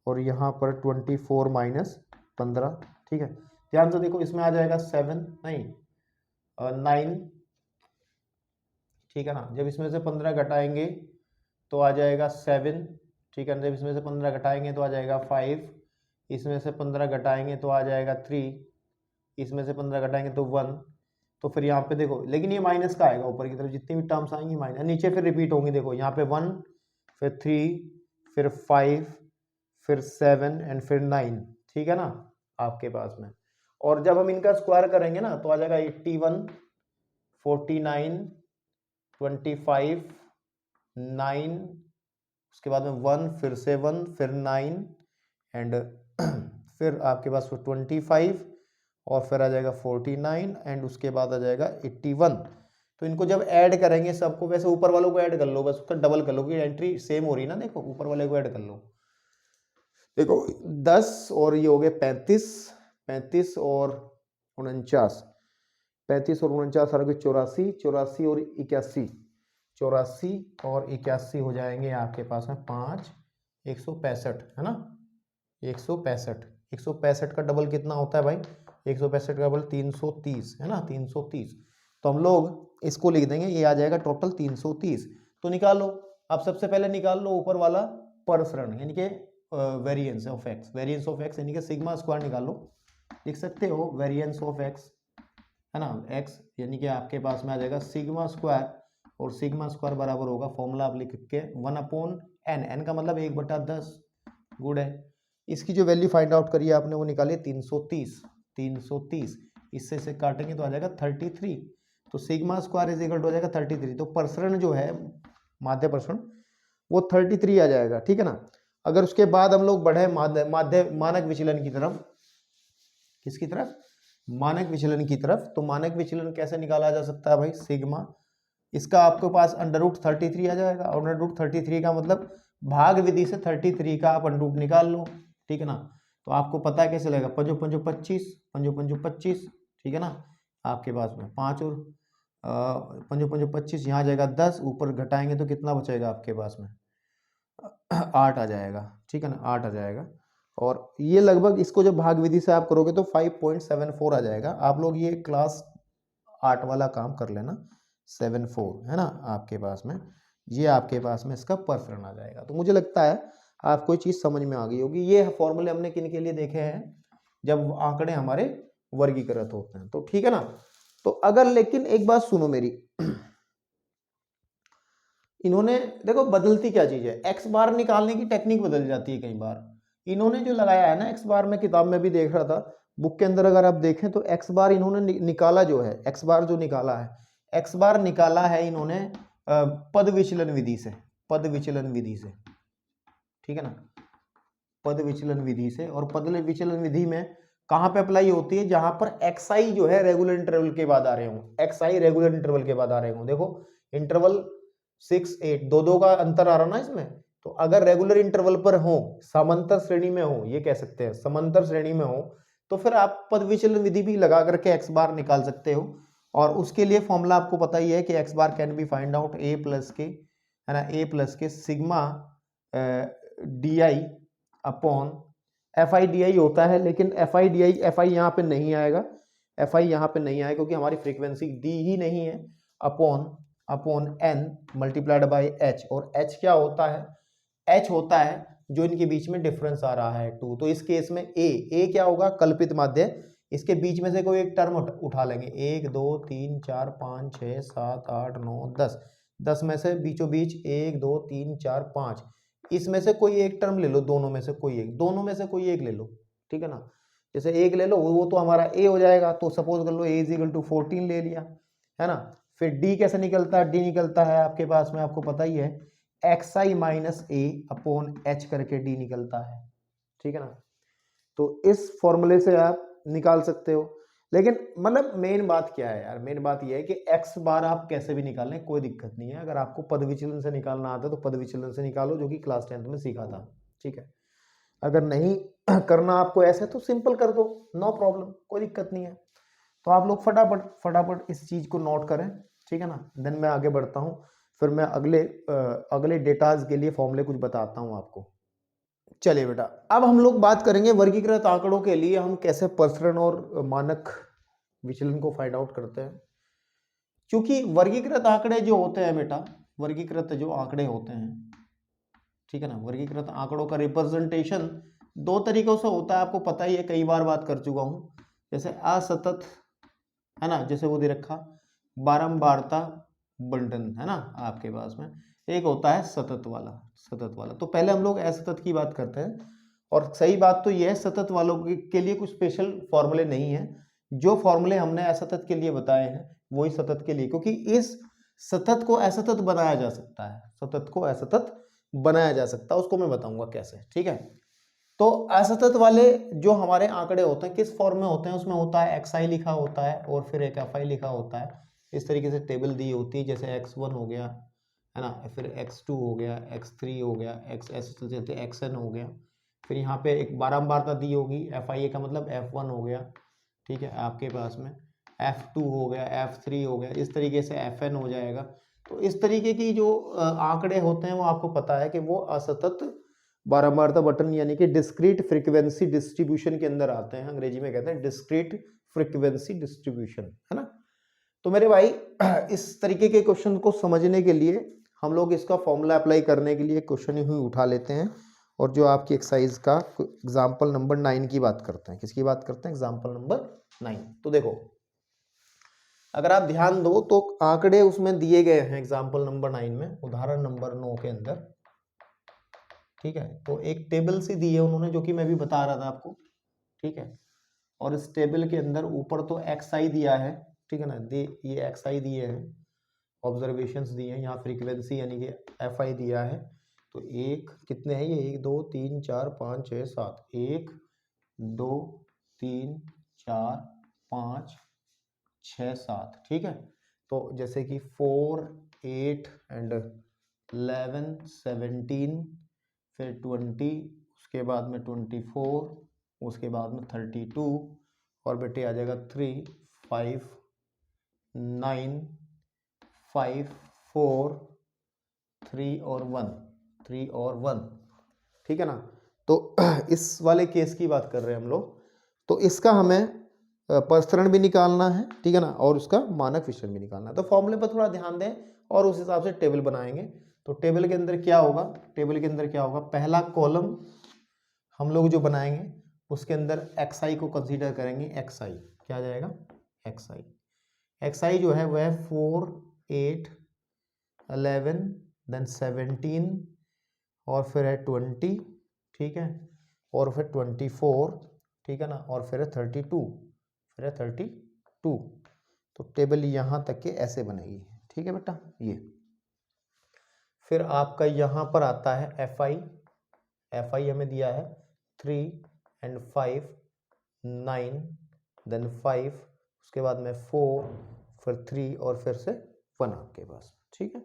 और यहाँ पर 24 माइनस 15, ठीक है। ध्यान से देखो, इसमें आ जाएगा 7 नहीं 9, ठीक है ना। जब इसमें से 15 घटाएंगे तो आ जाएगा 7, ठीक है। जब इसमें से 15 घटाएंगे तो आ जाएगा 5, इसमें से 15 घटाएंगे तो आ जाएगा 3, इसमें से 15 घटाएंगे तो 1। तो फिर यहाँ पे देखो, लेकिन ये माइनस का आएगा, ऊपर की तरफ जितनी भी टर्म्स आएंगी माइनस, नीचे फिर रिपीट होंगी। देखो यहाँ पे 1, फिर 3, फिर 5, फिर 7 एंड फिर 9, ठीक है ना आपके पास में। और जब हम इनका स्क्वायर करेंगे ना तो आ जाएगा 81, 49, 25, 9, उसके बाद में 1, फिर 7, फिर 9 एंड फिर आपके पास 25, और फिर आ जाएगा 49 एंड उसके बाद आ जाएगा 81। तो इनको जब ऐड करेंगे सबको, वैसे ऊपर वालों को ऐड कर लो, बस उसका डबल कर लो कि एंट्री सेम हो रही है ना। देखो ऊपर वाले को ऐड कर लो, देखो 10 और ये हो गए 35, 35 और 49, 35 और 49 आ गए 84, 84 और 81, 84 और 81 हो जाएंगे आपके पास में 5, 165 है ना। 165, 165 का डबल कितना होता है भाई, 165 का डबल 330 है ना, 330। तो हम लोग इसको लिख देंगे, ये आ जाएगा टोटल 330। तो निकालो, अब सबसे पहले निकाल लो ऊपर वाला परसरण, यानी कि variance of x, variance of x यानी कि सिग्मा स्क्वायर निकालो। लिख सकते हो वेरिएंस ऑफ एक्स है ना, एक्स यानी कि आपके पास में आ जाएगा सिग्मा स्क्वायर, और सिग्मा स्क्वायर बराबर होगा, फॉर्मूला आप लिख के 1/n, n का मतलब 1/10 गुड है। इसकी जो वैल्यू फाइंड आउट करी है आपने वो निकाली 330, 330 इससे से काटेंगे तो आ जाएगा 33। तो sigma square is equal to हो जाएगा 33। तो प्रसरण जो है माध्य प्रसरण वो 33 आ जाएगा, ठीक है ना। अगर उसके बाद हम लोग बढ़े माध्य मानक विचलन की तरफ, किसकी तरफ, मानक विचलन की तरफ, तो मानक विचलन कैसे निकाला जा सकता है भाई, सिग्मा, इसका आपके पास √33 आ जाएगा, और √33 का मतलब भाग विधि से 33 का आप अंडरूट निकाल लो, ठीक है ना। तो आपको पता है कैसे लगेगा, 5 5 25, 5 5 25, ठीक है ना। आपके पास में 5 और 5 5 25, यहाँ जाएगा 10, ऊपर घटाएंगे तो कितना बचेगा आपके पास में 8 आ जाएगा, ठीक है ना, 8 आ जाएगा। और ये लगभग इसको जब भाग विधि से आप करोगे तो 5.74 आ जाएगा। आप लोग ये क्लास 8 वाला काम कर लेना, 74 है ना आपके पास में, ये आपके पास में इसका परसरण आ जाएगा। तो मुझे लगता है आपको चीज समझ में आ गई होगी। ये फॉर्मूले हमने किन के लिए देखे हैं, जब आंकड़े हमारे वर्गीकृत होते हैं, तो ठीक है ना। तो अगर, लेकिन एक बात सुनो मेरी, इन्होंने देखो बदलती क्या चीज है, एक्स बार निकालने की टेक्निक बदल जाती है कई बार। इन्होंने जो लगाया है ना एक्स बार, में किताब में भी देख रहा था, बुक के अंदर अगर आप देखें तो एक्स बार इन्होंने निकाला जो है, एक्स बार जो निकाला है, एक्स बार निकाला है इन्होंने पद विचलन विधि से, पद विचलन विधि से, ठीक है ना, पद विचलन विधि से। और पद विचलन विधि में कहां पे अप्लाई होती है, जहां पर xi जो है रेगुलर इंटरवल के बाद आ रहे हो, xi रेगुलर इंटरवल के बाद आ रहे हो। देखो इंटरवल 6 8 2 का अंतर आ रहा ना इसमें, तो अगर रेगुलर इंटरवल पर हो, समांतर श्रेणी में हो, ये कह सकते हैं समांतर श्रेणी में हो, तो फिर आप पद विचलन विधि भी लगा करके x बार निकाल सकते हो। और उसके लिए फॉर्मूला आपको पता ही है कि x bar can be find out a plus के, है ना, a प्लस के sigma D upon F I D I होता है, लेकिन F I D I f आई यहाँ पे नहीं आएगा, एफ आई यहाँ पे नहीं आएगा क्योंकि हमारी फ्रीक्वेंसी डी ही नहीं है, upon n multiplied by h. और एच क्या होता है, एच होता है जो इनके बीच में डिफरेंस आ रहा है 2। तो इस केस में ए क्या होगा, कल्पित माध्य, इसके बीच में से कोई एक टर्म उठा लेंगे, 1 2 3 4 5 6 7 8 9 10, 10 में से बीचों बीच 1 2 3 4 5, इसमें से कोई एक टर्म ले लो, दोनों में से कोई एक, दोनों में से कोई एक ले लो, ठीक है ना। जैसे एक ले लो, वो तो हमारा ए हो जाएगा, तो सपोज कर लो ए इज इक्वल टू 14 ले लिया, है ना। फिर डी कैसे निकलता है, डी निकलता है आपके पास में, आपको पता ही है, x i minus A upon H करके डी निकलता है, ठीक है ना। तो इस फॉर्मूले से आप निकाल सकते हो। लेकिन मतलब मेन बात क्या है यार, मेन बात यह है कि एक्स बार आप कैसे भी निकालें, कोई दिक्कत नहीं है। अगर आपको पद विचलन से निकालना आता है तो पद विचलन से निकालो, जो कि क्लास 10th में सीखा था, ठीक है। अगर नहीं करना आपको ऐसे तो सिंपल कर दो, नो प्रॉब्लम, कोई दिक्कत नहीं है। तो आप लोग फटाफट फटाफट इस चीज को नोट करें, ठीक है ना। देन मैं आगे बढ़ता हूँ, फिर मैं अगले डेटाज के लिए फॉर्मूले कुछ बताता हूँ आपको। चलिए बेटा, अब हम लोग बात करेंगे वर्गीकृत आंकड़ों के लिए हम कैसे प्रसरण और मानक विचलन को फाइंड आउट करते हैं। क्योंकि वर्गीकृत आंकड़े जो होते हैं बेटा, वर्गीकृत जो आंकड़े होते हैं, ठीक है ना, वर्गीकृत आंकड़ों का रिप्रेजेंटेशन दो तरीकों से होता है, आपको पता ही है, कई बार बात कर चुका हूं। जैसे असतत, है ना, जैसे वो दे रखा बारंबारता बंटन, है ना आपके पास में। एक होता है सतत वाला, सतत वाला। तो पहले हम लोग असतत की बात करते हैं, और सही बात तो यह है, सतत वालों के लिए कुछ स्पेशल फॉर्मूले नहीं है। जो फॉर्मूले हमने असतत के लिए बताए हैं वही सतत के लिए, क्योंकि इस सतत को असतत बनाया जा सकता है, सतत को असतत बनाया जा सकता है, उसको मैं बताऊंगा कैसे, ठीक है। तो असतत वाले जो हमारे आंकड़े होते हैं किस फॉर्म में होते हैं, उसमें होता है एक्स आई लिखा होता है और फिर एक एफ आई लिखा होता है। इस तरीके से टेबल दी होती है, जैसे x1 हो गया, है ना, फिर x2 हो गया, x3 हो गया, x ऐसे चलते चलते xn हो गया। फिर यहाँ पे एक बारंबारता दी होगी, एफ आई का मतलब f1 हो गया, ठीक है आपके पास में, f2 हो गया, f3 हो गया, इस तरीके से fn हो जाएगा। तो इस तरीके की जो आंकड़े होते हैं वो आपको पता है कि वो असतत बारंबारता बटन यानी कि डिस्क्रीट फ्रीक्वेंसी डिस्ट्रीब्यूशन के अंदर आते हैं, अंग्रेजी में कहते हैं डिस्क्रीट फ्रीक्वेंसी डिस्ट्रीब्यूशन, है ना। तो मेरे भाई इस तरीके के क्वेश्चन को समझने के लिए हम लोग इसका फॉर्मूला अप्लाई करने के लिए क्वेश्चन ही उठा लेते हैं, और जो आपकी एक्सरसाइज का एग्जाम्पल नंबर 9 की बात करते हैं। किसकी बात करते हैं, एग्जाम्पल नंबर 9। तो देखो, अगर आप ध्यान दो तो आंकड़े उसमें दिए गए हैं एग्जाम्पल नंबर 9 में, उदाहरण नंबर 9 के अंदर, ठीक है। तो एक टेबल सी दी है उन्होंने, जो कि मैं भी बता रहा था आपको, ठीक है। और इस टेबल के अंदर ऊपर तो एक्स आई दिया है, ठीक है ना, ये एक्स आई दिए हैं, ऑब्जर्वेशंस दिए हैं, यहाँ फ्रीक्वेंसी यानी कि एफ आई दिया है। तो एक कितने हैं ये, 1 2 3 4 5 6 7, 1 2 3 4 5 6 7, ठीक है। तो जैसे कि 4 8 एंड 11 17, फिर 20, उसके बाद में 24, उसके बाद में 32, और बेटे आ जाएगा 3 5 9 5 4 3 और 1, 3 और 1, ठीक है ना। तो इस वाले केस की बात कर रहे हैं हम लोग। तो इसका हमें प्रसरण भी निकालना है, ठीक है ना, और उसका मानक विचलन भी निकालना है। तो फॉर्मूले पर थोड़ा ध्यान दें और उस हिसाब से टेबल बनाएंगे। तो टेबल के अंदर क्या होगा, टेबल के अंदर क्या होगा, पहला कॉलम हम लोग जो बनाएंगे उसके अंदर एक्स आई को कंसीडर करेंगे। एक्स आई क्या आ जाएगा, एक्स आई, एक्स आई जो है वह 4 8 11 देन 17 और फिर है 20, ठीक है, और फिर 24, ठीक है ना, और फिर है 32, फिर है 32। तो टेबल यहाँ तक के ऐसे बनेगी, ठीक है बेटा। ये फिर आपका यहाँ पर आता है एफ आई, एफ आई हमें दिया है 3 एंड 5 9 देन 5, उसके बाद में 4, फिर 3 और फिर से 1 आपके पास, ठीक है।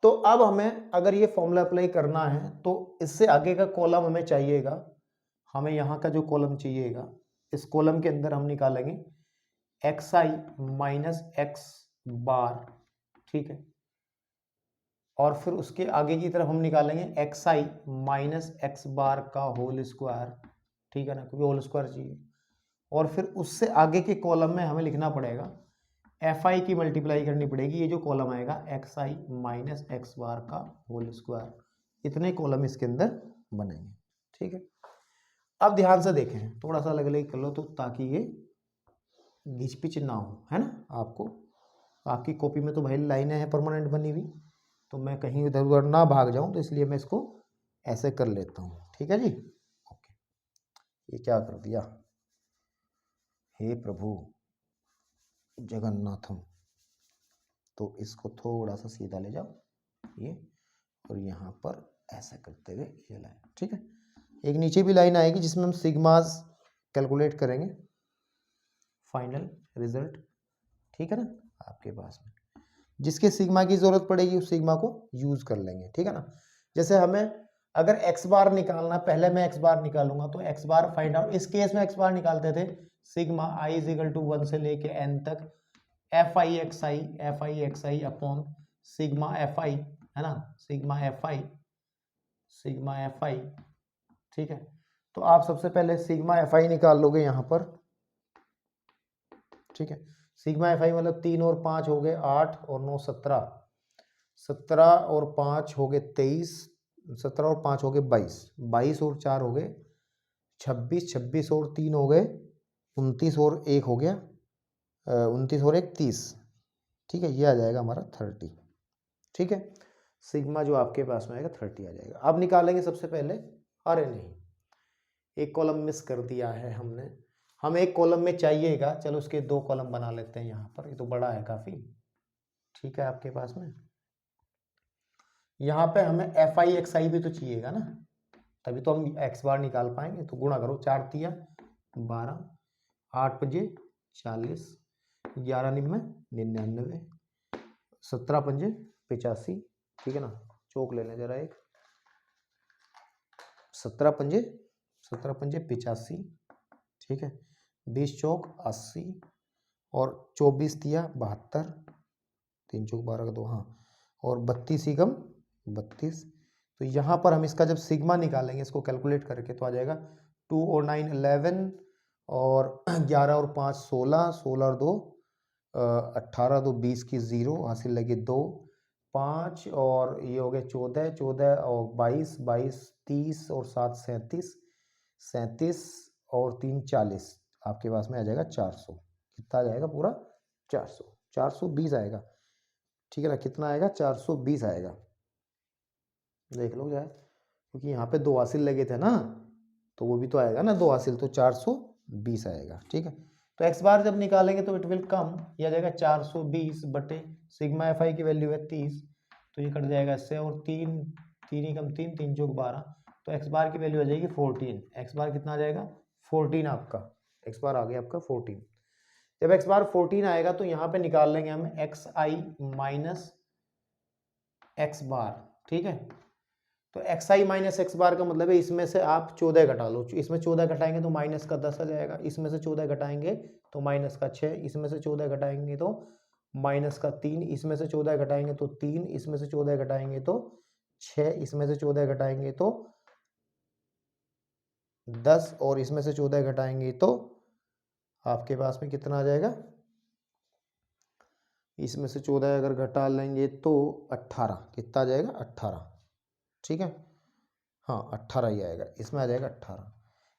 तो अब हमें अगर ये फॉर्मूला अप्लाई करना है तो इससे आगे का कॉलम हमें चाहिएगा, हमें यहाँ का जो कॉलम चाहिएगा, इस कॉलम के अंदर हम निकालेंगे एक्स आई माइनस एक्स बार, ठीक है, और फिर उसके आगे की तरफ हम निकालेंगे x i minus x bar का होल स्क्वायर, ठीक है ना, क्योंकि होल स्क्वायर चाहिए। और फिर उससे आगे के कॉलम में हमें लिखना पड़ेगा एफ आई की मल्टीप्लाई करनी पड़ेगी, ये जो कॉलम आएगा x i minus x bar का होल स्क्वायर, इतने कॉलम इसके अंदर बनेंगे, ठीक है। अब ध्यान से देखें, थोड़ा सा अलग अलग कर लो तो ताकि ये घिच पिच ना हो, है ना। आपको आपकी कॉपी में तो भाई लाइनें हैं परमानेंट बनी हुई, तो मैं कहीं इधर उधर ना भाग जाऊं, तो इसलिए मैं इसको ऐसे कर लेता हूँ, ठीक है जी। ओके, ये क्या कर दिया, हे प्रभु जगन्नाथम, तो इसको थोड़ा सा सीधा ले जाओ ये, और यहाँ पर ऐसा करते हुए ये लाइन, ठीक है। एक नीचे भी लाइन आएगी जिसमें हम सिग्मास कैलकुलेट करेंगे, फाइनल रिजल्ट, ठीक है ना। आपके पास में जिसके सिग्मा की जरूरत पड़ेगी उस सिग्मा को यूज कर लेंगे, ठीक है ना। जैसे हमें अगर एक्स बार निकालना, पहले मैं एक्स बार निकालूंगा, तो एक्स बार फाइंड आउट, इस केस में एक्स बार निकालते थे sigma i is equal to 1 से लेके एन तक F I x i upon sigma f i, है ना, सिग्मा एफ आई, ठीक है। तो आप सबसे पहले सिग्मा एफ आई निकाल लोगे यहाँ पर, ठीक है। सिग्मा एफ आई मतलब 3 और 5 हो गए 8 और 9 17, 17 और 5 हो गए 23, 17 और 5 हो गए 22, 22 और 4 हो गए 26, 26 और 3 हो गए 29 और 1 हो गया 29 और 1 30, ठीक है। ये आ जाएगा हमारा 30, ठीक है। सिग्मा जो आपके पास में आएगा 30 आ जाएगा। अब निकालेंगे सबसे पहले, अरे नहीं एक कॉलम मिस कर दिया है हमने, हम एक कॉलम में चाहिएगा, चलो उसके 2 कॉलम बना लेते हैं यहाँ पर, ये तो बड़ा है काफ़ी, ठीक है। आपके पास में यहाँ पे हमें एफ आई एक्स आई भी तो चाहिएगा ना, तभी तो हम एक्स बार निकाल पाएंगे। तो गुणा करो, 4 तिया 12, 8 पंजे 40, 11 निन्मे 99, 17 पंजे 85, ठीक है ना। चौक ले लें जरा एक, 17 पंजे 85, ठीक है। 20 चौक 80 और 24 तिया 72, 3 चौक 12 का 2, हाँ, और 32 ही कम 32। तो यहाँ पर हम इसका जब सिग्मा निकालेंगे इसको कैलकुलेट करके, तो आ जाएगा 2 और 9 11 और 11 और 5 16, 16 और 2 18, 2 20 की 0 हासिल लगे 2, 5 और ये हो गए 14, 14 और 22, 22 30 और 7 37, 37 और 3 40, आपके पास में आ जाएगा 400। कितना आ जाएगा पूरा 400, 420 आएगा, ठीक है ना। कितना आएगा 420 आएगा, देख लो क्या है, क्योंकि यहाँ पे 2 हासिल लगे थे ना, तो वो भी तो आएगा ना 2 हासिल, तो 420 आएगा, ठीक है। तो एक्स बार जब निकालेंगे तो इट विल कम, ये आ जाएगा 420 बटे सिग्मा एफ आई की वैल्यू है 30, तो ये कट जाएगा इससे, और 3 3 ही कम 3, 3 चौक 12, तो एक्स बार की वैल्यू आ जाएगी 14। एक्स बार कितना आ जाएगा 14, आपका एक्स बार आ गया आपका 14। जब एक्स बार 14 आएगा तो यहाँ पे निकाल लेंगे हम एक्स आई माइनस एक्स बार, ठीक है। तो x i minus x bar का मतलब है इसमें से आप 14 घटा लो, इसमें 14 घटाएंगे तो माइनस का 10 आ जाएगा, इसमें से 14 घटाएंगे तो माइनस का 6, इसमें से 14 घटाएंगे तो माइनस का 3, इसमें से 14 घटाएंगे तो 3, इसमें से 14 घटाएंगे तो 6, इसमें से 14 घटाएंगे तो 10, और इसमें से 14 घटाएंगे तो आपके पास में कितना आ जाएगा, इसमें से 14 अगर घटा लेंगे तो 18, कितना आ जाएगा 18, ठीक है। हाँ 18 ही आएगा, इसमें आ जाएगा 18।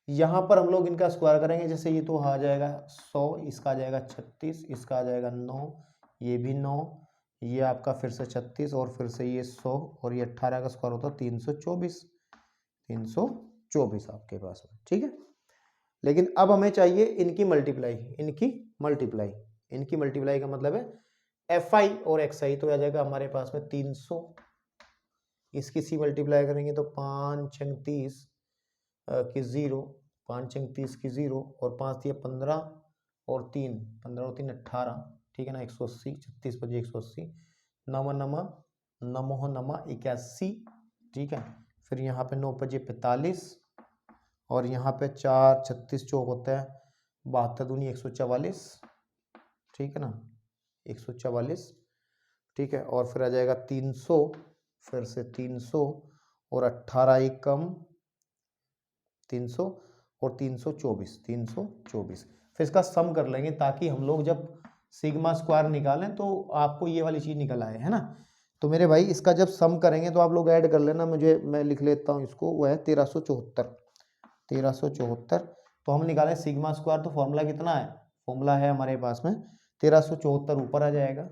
यहाँ पर हम लोग इनका स्क्वायर करेंगे, जैसे ये तो आ जाएगा 100, इसका आ जाएगा 36, इसका आ जाएगा 9, ये भी 9, ये आपका फिर से 36 और फिर से ये 100, और ये 18 का स्क्वायर होता है 324, 324 आपके पास में, ठीक है। लेकिन अब हमें चाहिए इनकी मल्टीप्लाई, इनकी मल्टीप्लाई का मतलब है एफ आई और एक्स आई, तो आ जाएगा हमारे पास में 300, इसकी सी मल्टीप्लाई करेंगे तो 5 छंग 30 की 0, 5 छंग 30 की 0, और 5 दिया 15 और 3 15 और 3 18, ठीक है ना। 180, 36 बजे 180, नमा नमा नमोह नमा 81, ठीक है। फिर यहाँ पे 9 बजे 45, और यहाँ पे 4 36 चौक होता है 72 दूनी 144, ठीक है ना, 144, ठीक है। और फिर आ जाएगा 300, फिर से 300 और 18 एक कम 300 और 324, फिर इसका सम कर लेंगे ताकि हम लोग जब सिग्मा स्क्वायर निकालें तो आपको ये वाली चीज़ निकल आए, है ना। तो मेरे भाई इसका जब सम करेंगे तो आप लोग ऐड कर लेना, मैं लिख लेता हूँ इसको, वो है 1374। तो हम निकालें सिग्मा स्क्वायर, तो फॉर्मूला कितना है, फॉर्मूला है हमारे पास में 1374 ऊपर आ जाएगा,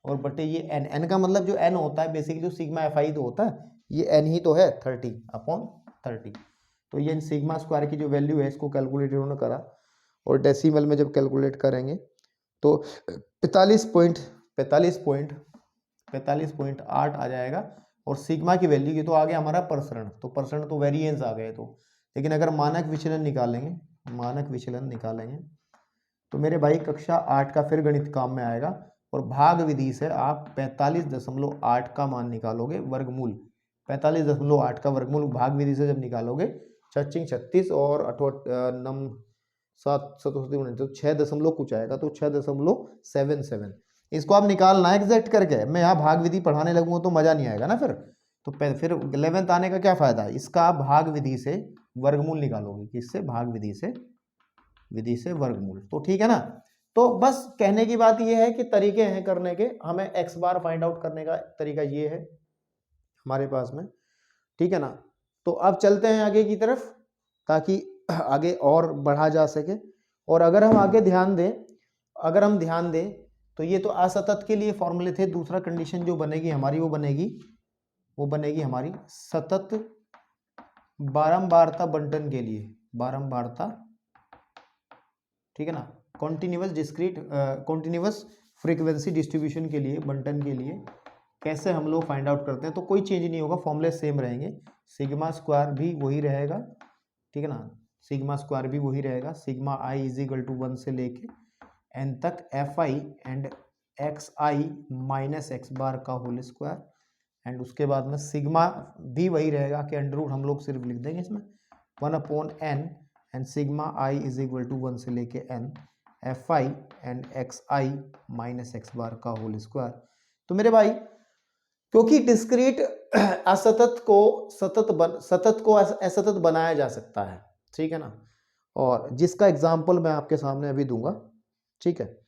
और बटे ये एन का मतलब जो एन होता है बेसिकली जो सिग्मा एफ आई तो होता है, ये n ही तो है 30/30। तो ये सिग्मा स्क्वायर की जो वैल्यू है इसको कैलकुलेट इन्होंने करा और डेसिमल में जब कैलकुलेट करेंगे तो 45.8 आ जाएगा। और सिग्मा की वैल्यू की तो आ गया हमारा परसेंट, तो परसेंट तो वेरिएंस आ गए तो। लेकिन अगर मानक विचलन निकालेंगे तो मेरे भाई कक्षा 8 का फिर गणित काम में आएगा। और भाग विधि से आप 45.8 का मान निकालोगे वर्गमूल, 45.8 का वर्गमूल भाग विधि से जब निकालोगे 36 और 7 तो 6 दशमलव कुछ आएगा, तो 6.77। इसको आप निकालना एग्जैक्ट करके। मैं यहाँ भाग विधि पढ़ाने लगूंगा तो मजा नहीं आएगा ना फिर। तो फिर 11th आने का क्या फायदा है, इसका आप भाग विधि से वर्गमूल निकालोगे। किससे? भाग विधि से वर्गमूल। तो ठीक है ना। तो बस कहने की बात यह है कि तरीके हैं करने के। हमें एक्स बार फाइंड आउट करने का तरीका ये है हमारे पास में, ठीक है ना। तो अब चलते हैं आगे की तरफ ताकि आगे और बढ़ा जा सके। और अगर हम आगे ध्यान दें तो ये तो असतत के लिए फॉर्मूले थे। दूसरा कंडीशन जो बनेगी हमारी वो बनेगी हमारी सतत बारंबारता बंटन के लिए, ठीक है ना, कॉन्टिन्यूअस फ्रीक्वेंसी डिस्ट्रीब्यूशन के लिए, बंटन के लिए कैसे हम लोग फाइंड आउट करते हैं। तो कोई चेंज नहीं होगा, फॉर्मूले सेम रहेंगे। सिग्मा स्क्वायर भी वही रहेगा, ठीक है ना, सिग्मा स्क्वायर भी वही रहेगा। Sigma i is equal to 1 से लेके n तक F I and x i minus x bar का होल स्क्वायर। एंड उसके बाद में सिग्मा भी वही रहेगा कि अंडर रूट हम लोग सिर्फ लिख देंगे इसमें 1/n and sigma i is equal to 1 से लेके n f I and x i minus x bar का होल स्क्वायर। तो मेरे भाई क्योंकि डिस्क्रीट असतत को असतत बनाया जा सकता है, ठीक है ना। और जिसका एग्जाम्पल मैं आपके सामने अभी दूंगा, ठीक है,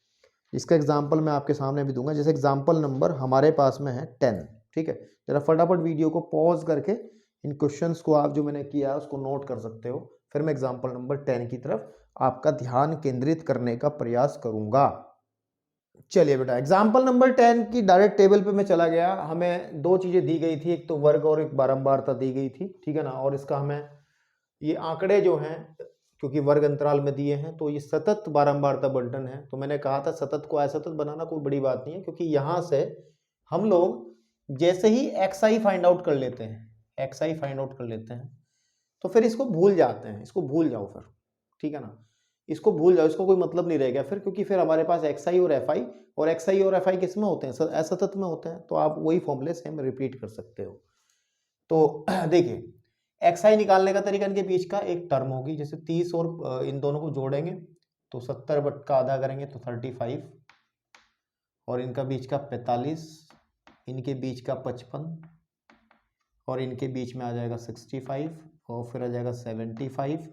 इसका एग्जाम्पल मैं आपके सामने अभी दूंगा। जैसे एग्जाम्पल नंबर हमारे पास में है 10, ठीक है। जरा फटाफट वीडियो को पॉज करके इन क्वेश्चंस को आप जो मैंने किया है उसको नोट कर सकते हो। फिर मैं एग्जाम्पल नंबर 10 की तरफ आपका ध्यान केंद्रित करने का प्रयास करूंगा। चलिए बेटा, एग्जाम्पल नंबर 10 की डायरेक्ट टेबल पे मैं चला गया। हमें दो चीजें दी गई थी, एक तो वर्ग और एक बारंबारता दी गई थी, ठीक है ना। और इसका हमें ये आंकड़े जो हैं क्योंकि वर्ग अंतराल में दिए हैं तो ये सतत बारंबारता बंटन है। तो मैंने कहा था सतत को असतत बनाना कोई बड़ी बात नहीं है, क्योंकि यहां से हम लोग जैसे ही एक्स आई फाइंड आउट कर लेते हैं तो फिर इसको भूल जाते हैं। इसको भूल जाओ फिर, ठीक है ना, इसको भूल जाओ, इसको कोई मतलब नहीं रह गया फिर, क्योंकि फिर हमारे पास एक्स आई और एफ आई किस में होते हैं? असतत में होते हैं। तो आप वही फॉर्मूले सेम रिपीट कर सकते हो। तो देखिए, एक्स आई निकालने का तरीका, इनके बीच का एक टर्म होगी। जैसे 30 और इन दोनों को जोड़ेंगे तो 70 बट का आधा करेंगे तो 35, और इनका बीच का 45, इनके बीच का 55, और इनके बीच में आ जाएगा 65, और फिर आ जाएगा 75,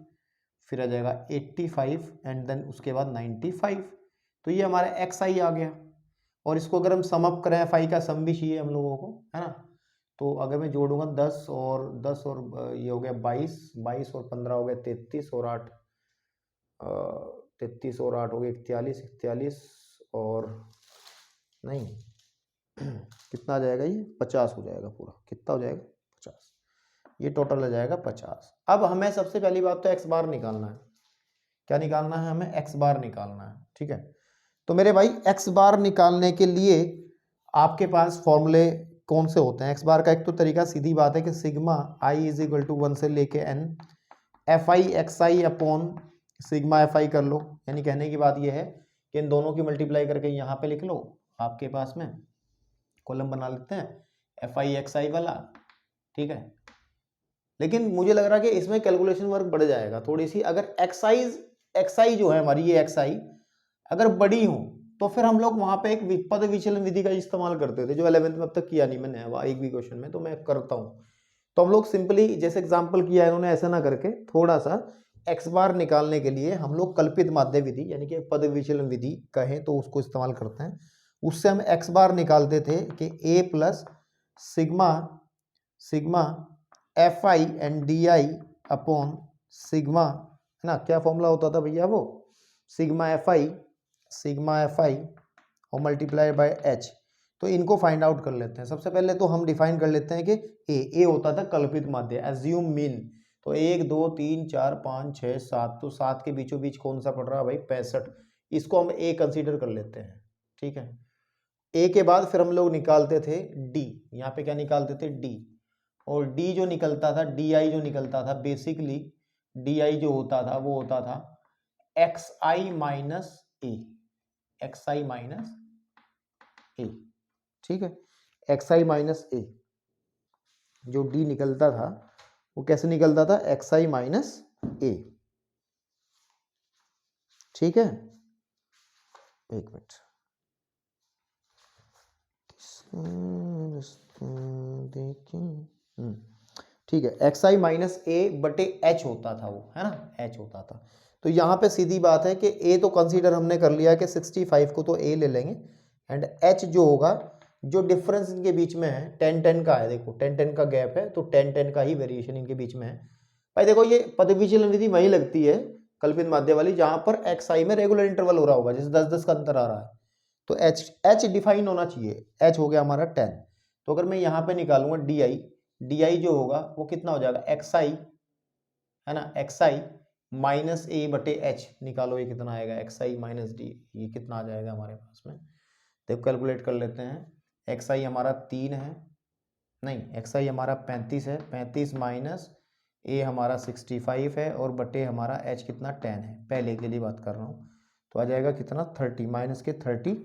फिर आ जाएगा 85 एंड देन उसके बाद 95। तो ये हमारा एक्स आई आ गया। और इसको अगर हम सम अप करें, एफ आई का सम भी चाहिए हम लोगों को, है ना। तो अगर मैं जोड़ूंगा 10 और ये हो गया 22 और 15 हो गया 33 और 8 33 और 8 हो गया 41 और नहीं कितना आ जाएगा, ये 50 हो जाएगा पूरा। कितना हो जाएगा? 50। ये टोटल आ जाएगा 50। अब हमें सबसे पहली बात तो एक्स बार निकालना है। क्या निकालना है? हमें एक्स बार निकालना है, ठीक है। तो मेरे भाई एक्स बार निकालने के लिए आपके पास फॉर्मूले कौन से होते हैं? एक्स बार का एक तो तरीका सीधी बात है कि sigma i is equal to 1 से लेके n f I x i upon sigma f i कर लो। यानी कहने की बात यह है कि इन दोनों की मल्टीप्लाई करके यहाँ पे लिख लो। आपके पास में कॉलम बना लेते हैं एफ आई एक्स आई वाला, ठीक है। लेकिन मुझे लग रहा है कि इसमें कैलकुलेशन वर्क बढ़ जाएगा थोड़ी सी। अगर एक्स आई जो है हमारी, ये एक्स आई अगर बड़ी हो तो फिर हम लोग वहां पे एक पद विचलन विधि का इस्तेमाल करते थे, जो 11th में अब तक किया नहीं मैंने एक भी क्वेश्चन में, तो मैं करता हूँ। तो हम लोग सिंपली जैसे एग्जांपल किया है इन्होंने, ऐसा ना करके थोड़ा सा एक्स बार निकालने के लिए हम लोग कल्पित माध्य विधि यानी कि पद विचलन विधि कहें तो उसको इस्तेमाल करते हैं। उससे हम एक्स बार निकालते थे कि a plus sigma f I and d i upon sigma, है ना। क्या फॉर्मूला होता था भैया? वो सिग्मा एफ आई और मल्टीप्लाई बाय एच। तो इनको फाइंड आउट कर लेते हैं। सबसे पहले तो हम डिफाइन कर लेते हैं कि ए होता था कल्पित माध्य, एज्यूम मीन। तो 1 2 3 4 5 6 7, तो 7 के बीचों बीच कौन सा पड़ रहा है भाई? 65। इसको हम ए कंसीडर कर लेते हैं, ठीक है। ए के बाद फिर हम लोग निकालते थे डी, यहाँ पे क्या निकालते थे? डी। और डी जो निकलता था, डी आई जो निकलता था, बेसिकली डी आई जो होता था वो होता था x i minus A, x i minus ए, ठीक है। एक्स आई माइनस ए जो डी निकलता था वो कैसे निकलता था? एक्स आई माइनस ए, ठीक है। एक मिनट, ठीक है। एक्स आई माइनस ए बटे एच होता था वो, है ना, एच होता था। तो यहाँ पे सीधी बात है कि ए तो कंसीडर हमने कर लिया कि 65 को तो ए ले लेंगे, एंड एच जो होगा, जो डिफरेंस इनके बीच में है 10-10 का है, देखो 10-10 का गैप है, तो 10-10 का ही वेरिएशन इनके बीच में है भाई। देखो ये पदविचलन विधि वही लगती है कल्पित माध्य वाली, जहां पर एक्स आई में रेगुलर इंटरवल हो रहा होगा, जैसे 10-10 का अंतर आ रहा है, तो एच डिफाइन होना चाहिए। एच हो गया हमारा 10। तो अगर मैं यहाँ पे निकालूंगा डी आई जो होगा वो कितना हो जाएगा? एक्स आई, है ना, एक्स आई माइनस ए बटे एच, निकालो ये कितना आएगा? एक्स आई माइनस डी, ये कितना आ जाएगा हमारे पास में? देखो कैलकुलेट कर लेते हैं। एक्स आई हमारा 3 है, नहीं एक्स आई हमारा 35 है, 35 माइनस ए हमारा 65 है, और बटे हमारा एच कितना? 10 है, पहले के लिए बात कर रहा हूँ। तो आ जाएगा कितना? 30 माइनस के 30,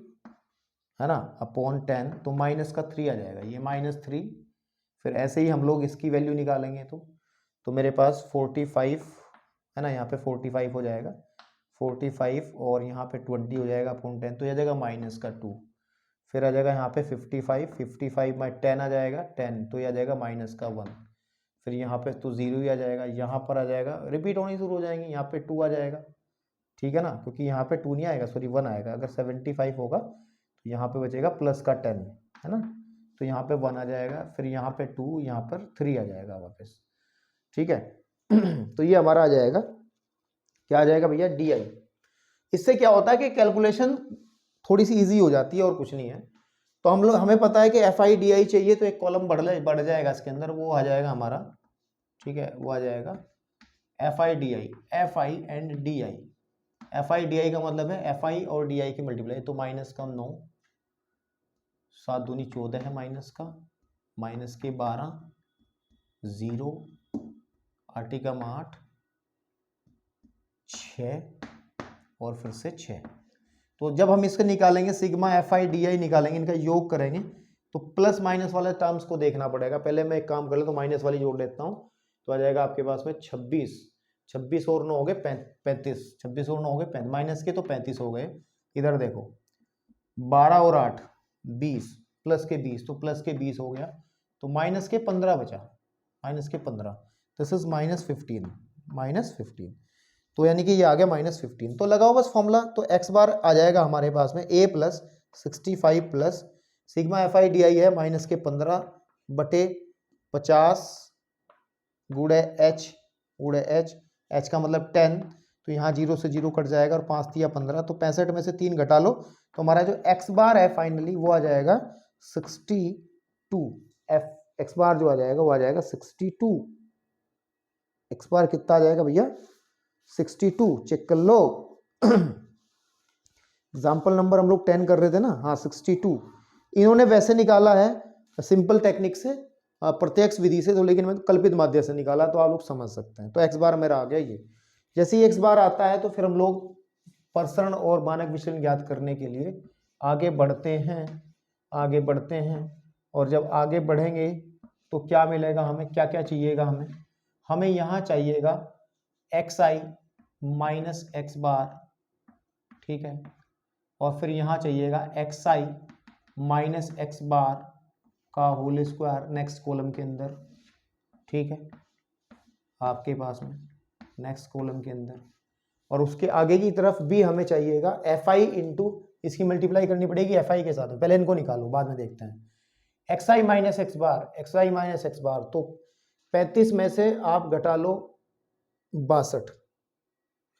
है ना, अपॉन 10, तो माइनस का 3 आ जाएगा, ये -3। फिर ऐसे ही हम लोग इसकी वैल्यू निकालेंगे तो मेरे पास 45 है ना, यहाँ पे 45 हो जाएगा, 45 और यहाँ पे 20 हो जाएगा अपॉन 10, तो यह जाएगा माइनस का 2। फिर आ जाएगा यहाँ पे 55 में 10 आ जाएगा 10, तो यह आ जाएगा माइनस का 1। फिर यहाँ पे तो 0 ही आ जाएगा, यहाँ पर आ जाएगा, रिपीट होनी शुरू हो जाएंगे, यहाँ पे 2 आ जाएगा, ठीक है ना, क्योंकि यहाँ पे 2 नहीं आएगा, सॉरी 1 आएगा। अगर 75 होगा तो यहाँ पे बचेगा प्लस का 10, है ना, तो यहाँ पे 1 आ जाएगा, फिर यहाँ पे 2, यहाँ पर 3 आ जाएगा वापस, ठीक है। तो ये हमारा आ जाएगा, क्या आ जाएगा भैया? D I. इससे क्या होता है कि कैलकुलेशन थोड़ी सी इजी हो जाती है, और कुछ नहीं है। तो हमें पता है कि एफ आई डी आई चाहिए, तो एक कॉलम बढ़ जाएगा इसके अंदर, वो आ जाएगा हमारा, ठीक है, वो आ जाएगा F I D I, f I and d I. F I D I का मतलब है एफ आई और डी आई की मल्टीप्लाई, तो माइनस का 9, 7 दूनी 14 है, माइनस का, माइनस के 12, 0, आर्टिकम 8, 6 और फिर से 6। तो जब हम इसके निकालेंगे sigma f I D I निकालेंगे, इनका योग करेंगे, तो प्लस माइनस वाले टर्म्स को देखना पड़ेगा। पहले मैं एक काम कर ले, तो माइनस वाली जोड़ लेता हूँ, तो आ जाएगा आपके पास में 26 और 9 हो गए 35, 26 और 9 हो गए 35, माइनस के तो 35 हो गए। इधर देखो 12 और 8 20, प्लस के 20, तो प्लस के 20 हो गया, तो माइनस के 15 बचा, माइनस के 15, दिस इज -15, तो यानी कि ये आ गया -15। तो लगाओ बस फॉर्मूला, तो एक्स बार आ जाएगा हमारे पास में a plus 65 plus sigma f I D I है माइनस के 15 बटे 50 गुड़े एच का मतलब 10, तो यहाँ 0 से 0 कट जाएगा, और 5 या 15, तो 65 में से 3 घटा लो, तो हमारा जो एक्स बार है फाइनली वो आ जाएगा 62। एक्स बार जो आ जाएगा वो आ जाएगा 62। एक्स बार कितना आ जाएगा भैया? 62। चेक कर लो। एग्जाम्पल नंबर हम लोग 10 कर रहे थे ना, हाँ 62। इन्होंने वैसे निकाला है सिंपल टेक्निक से, प्रत्यक्ष विधि से, तो लेकिन मैं कल्पित माध्य से निकाला, तो आप लोग समझ सकते हैं। तो एक्स बार मेरा आ गया ये। जैसे ही एक्स बार आता है तो फिर हम लोग प्रसरण और मानक विचलन ज्ञात करने के लिए आगे बढ़ते हैं। और जब आगे बढ़ेंगे तो क्या मिलेगा हमें, क्या क्या चाहिएगा हमें यहाँ चाहिएगा एक्स आई माइनस एक्स बार, ठीक है, और फिर यहाँ चाहिएगा x i minus x bar का होल स्क्वायर नेक्स्ट कॉलम के अंदर, ठीक है, आपके पास में नेक्स्ट कॉलम के अंदर। और उसके आगे की तरफ भी हमें चाहिएगा एफ आई इंटू, इसकी मल्टीप्लाई करनी पड़ेगी एफ आई के साथ, पहले इनको निकालो बाद में देखते हैं। एक्स आई माइनस एक्स बार, तो 35 में से आप घटा लो 62,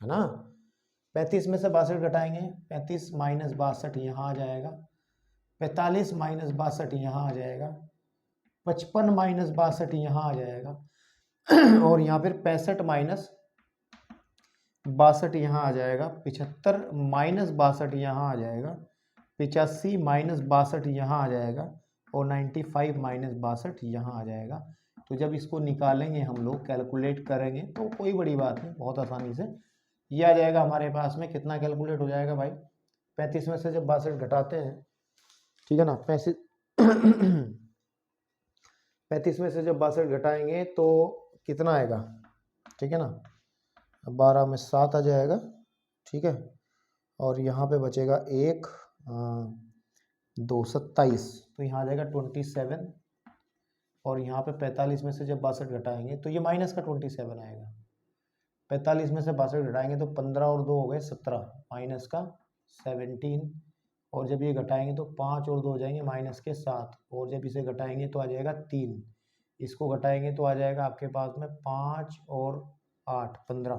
है ना, 35 में से 62 घटाएंगे, 35 माइनस 62 यहाँ आ जाएगा, 45 माइनस 62 यहाँ आ जाएगा, 55 माइनस 62 यहाँ आ जाएगा और यहाँ फिर 65 माइनस 62 यहाँ आ जाएगा, 75 माइनस 62 यहाँ आ जाएगा, 85 माइनस 62 यहाँ आ जाएगा और 95 माइनस 62 यहाँ आ जाएगा। तो जब इसको निकालेंगे हम लोग, कैलकुलेट करेंगे, तो कोई बड़ी बात नहीं, बहुत आसानी से ये आ जाएगा हमारे पास में। कितना कैलकुलेट हो जाएगा भाई, 35 में से जब 62 घटाते हैं, ठीक है ना, 35 में से जब 62 घटाएंगे तो कितना आएगा, ठीक है ना, 12 में 7 आ जाएगा, ठीक है, और यहाँ पे बचेगा 1 2 27, तो यहाँ आ जाएगा 27 और यहाँ पे 45 में से जब 62 घटाएंगे तो ये माइनस का 27 आएगा। 45 में से 62 घटाएंगे तो 15 और 2 हो गए 17, माइनस का 17, और जब ये घटाएंगे तो 5 और 2 हो जाएंगे माइनस के 7, और जब इसे घटाएंगे तो आ जाएगा 3, इसको घटाएंगे तो आ जाएगा आपके पास में 5 और 8 15,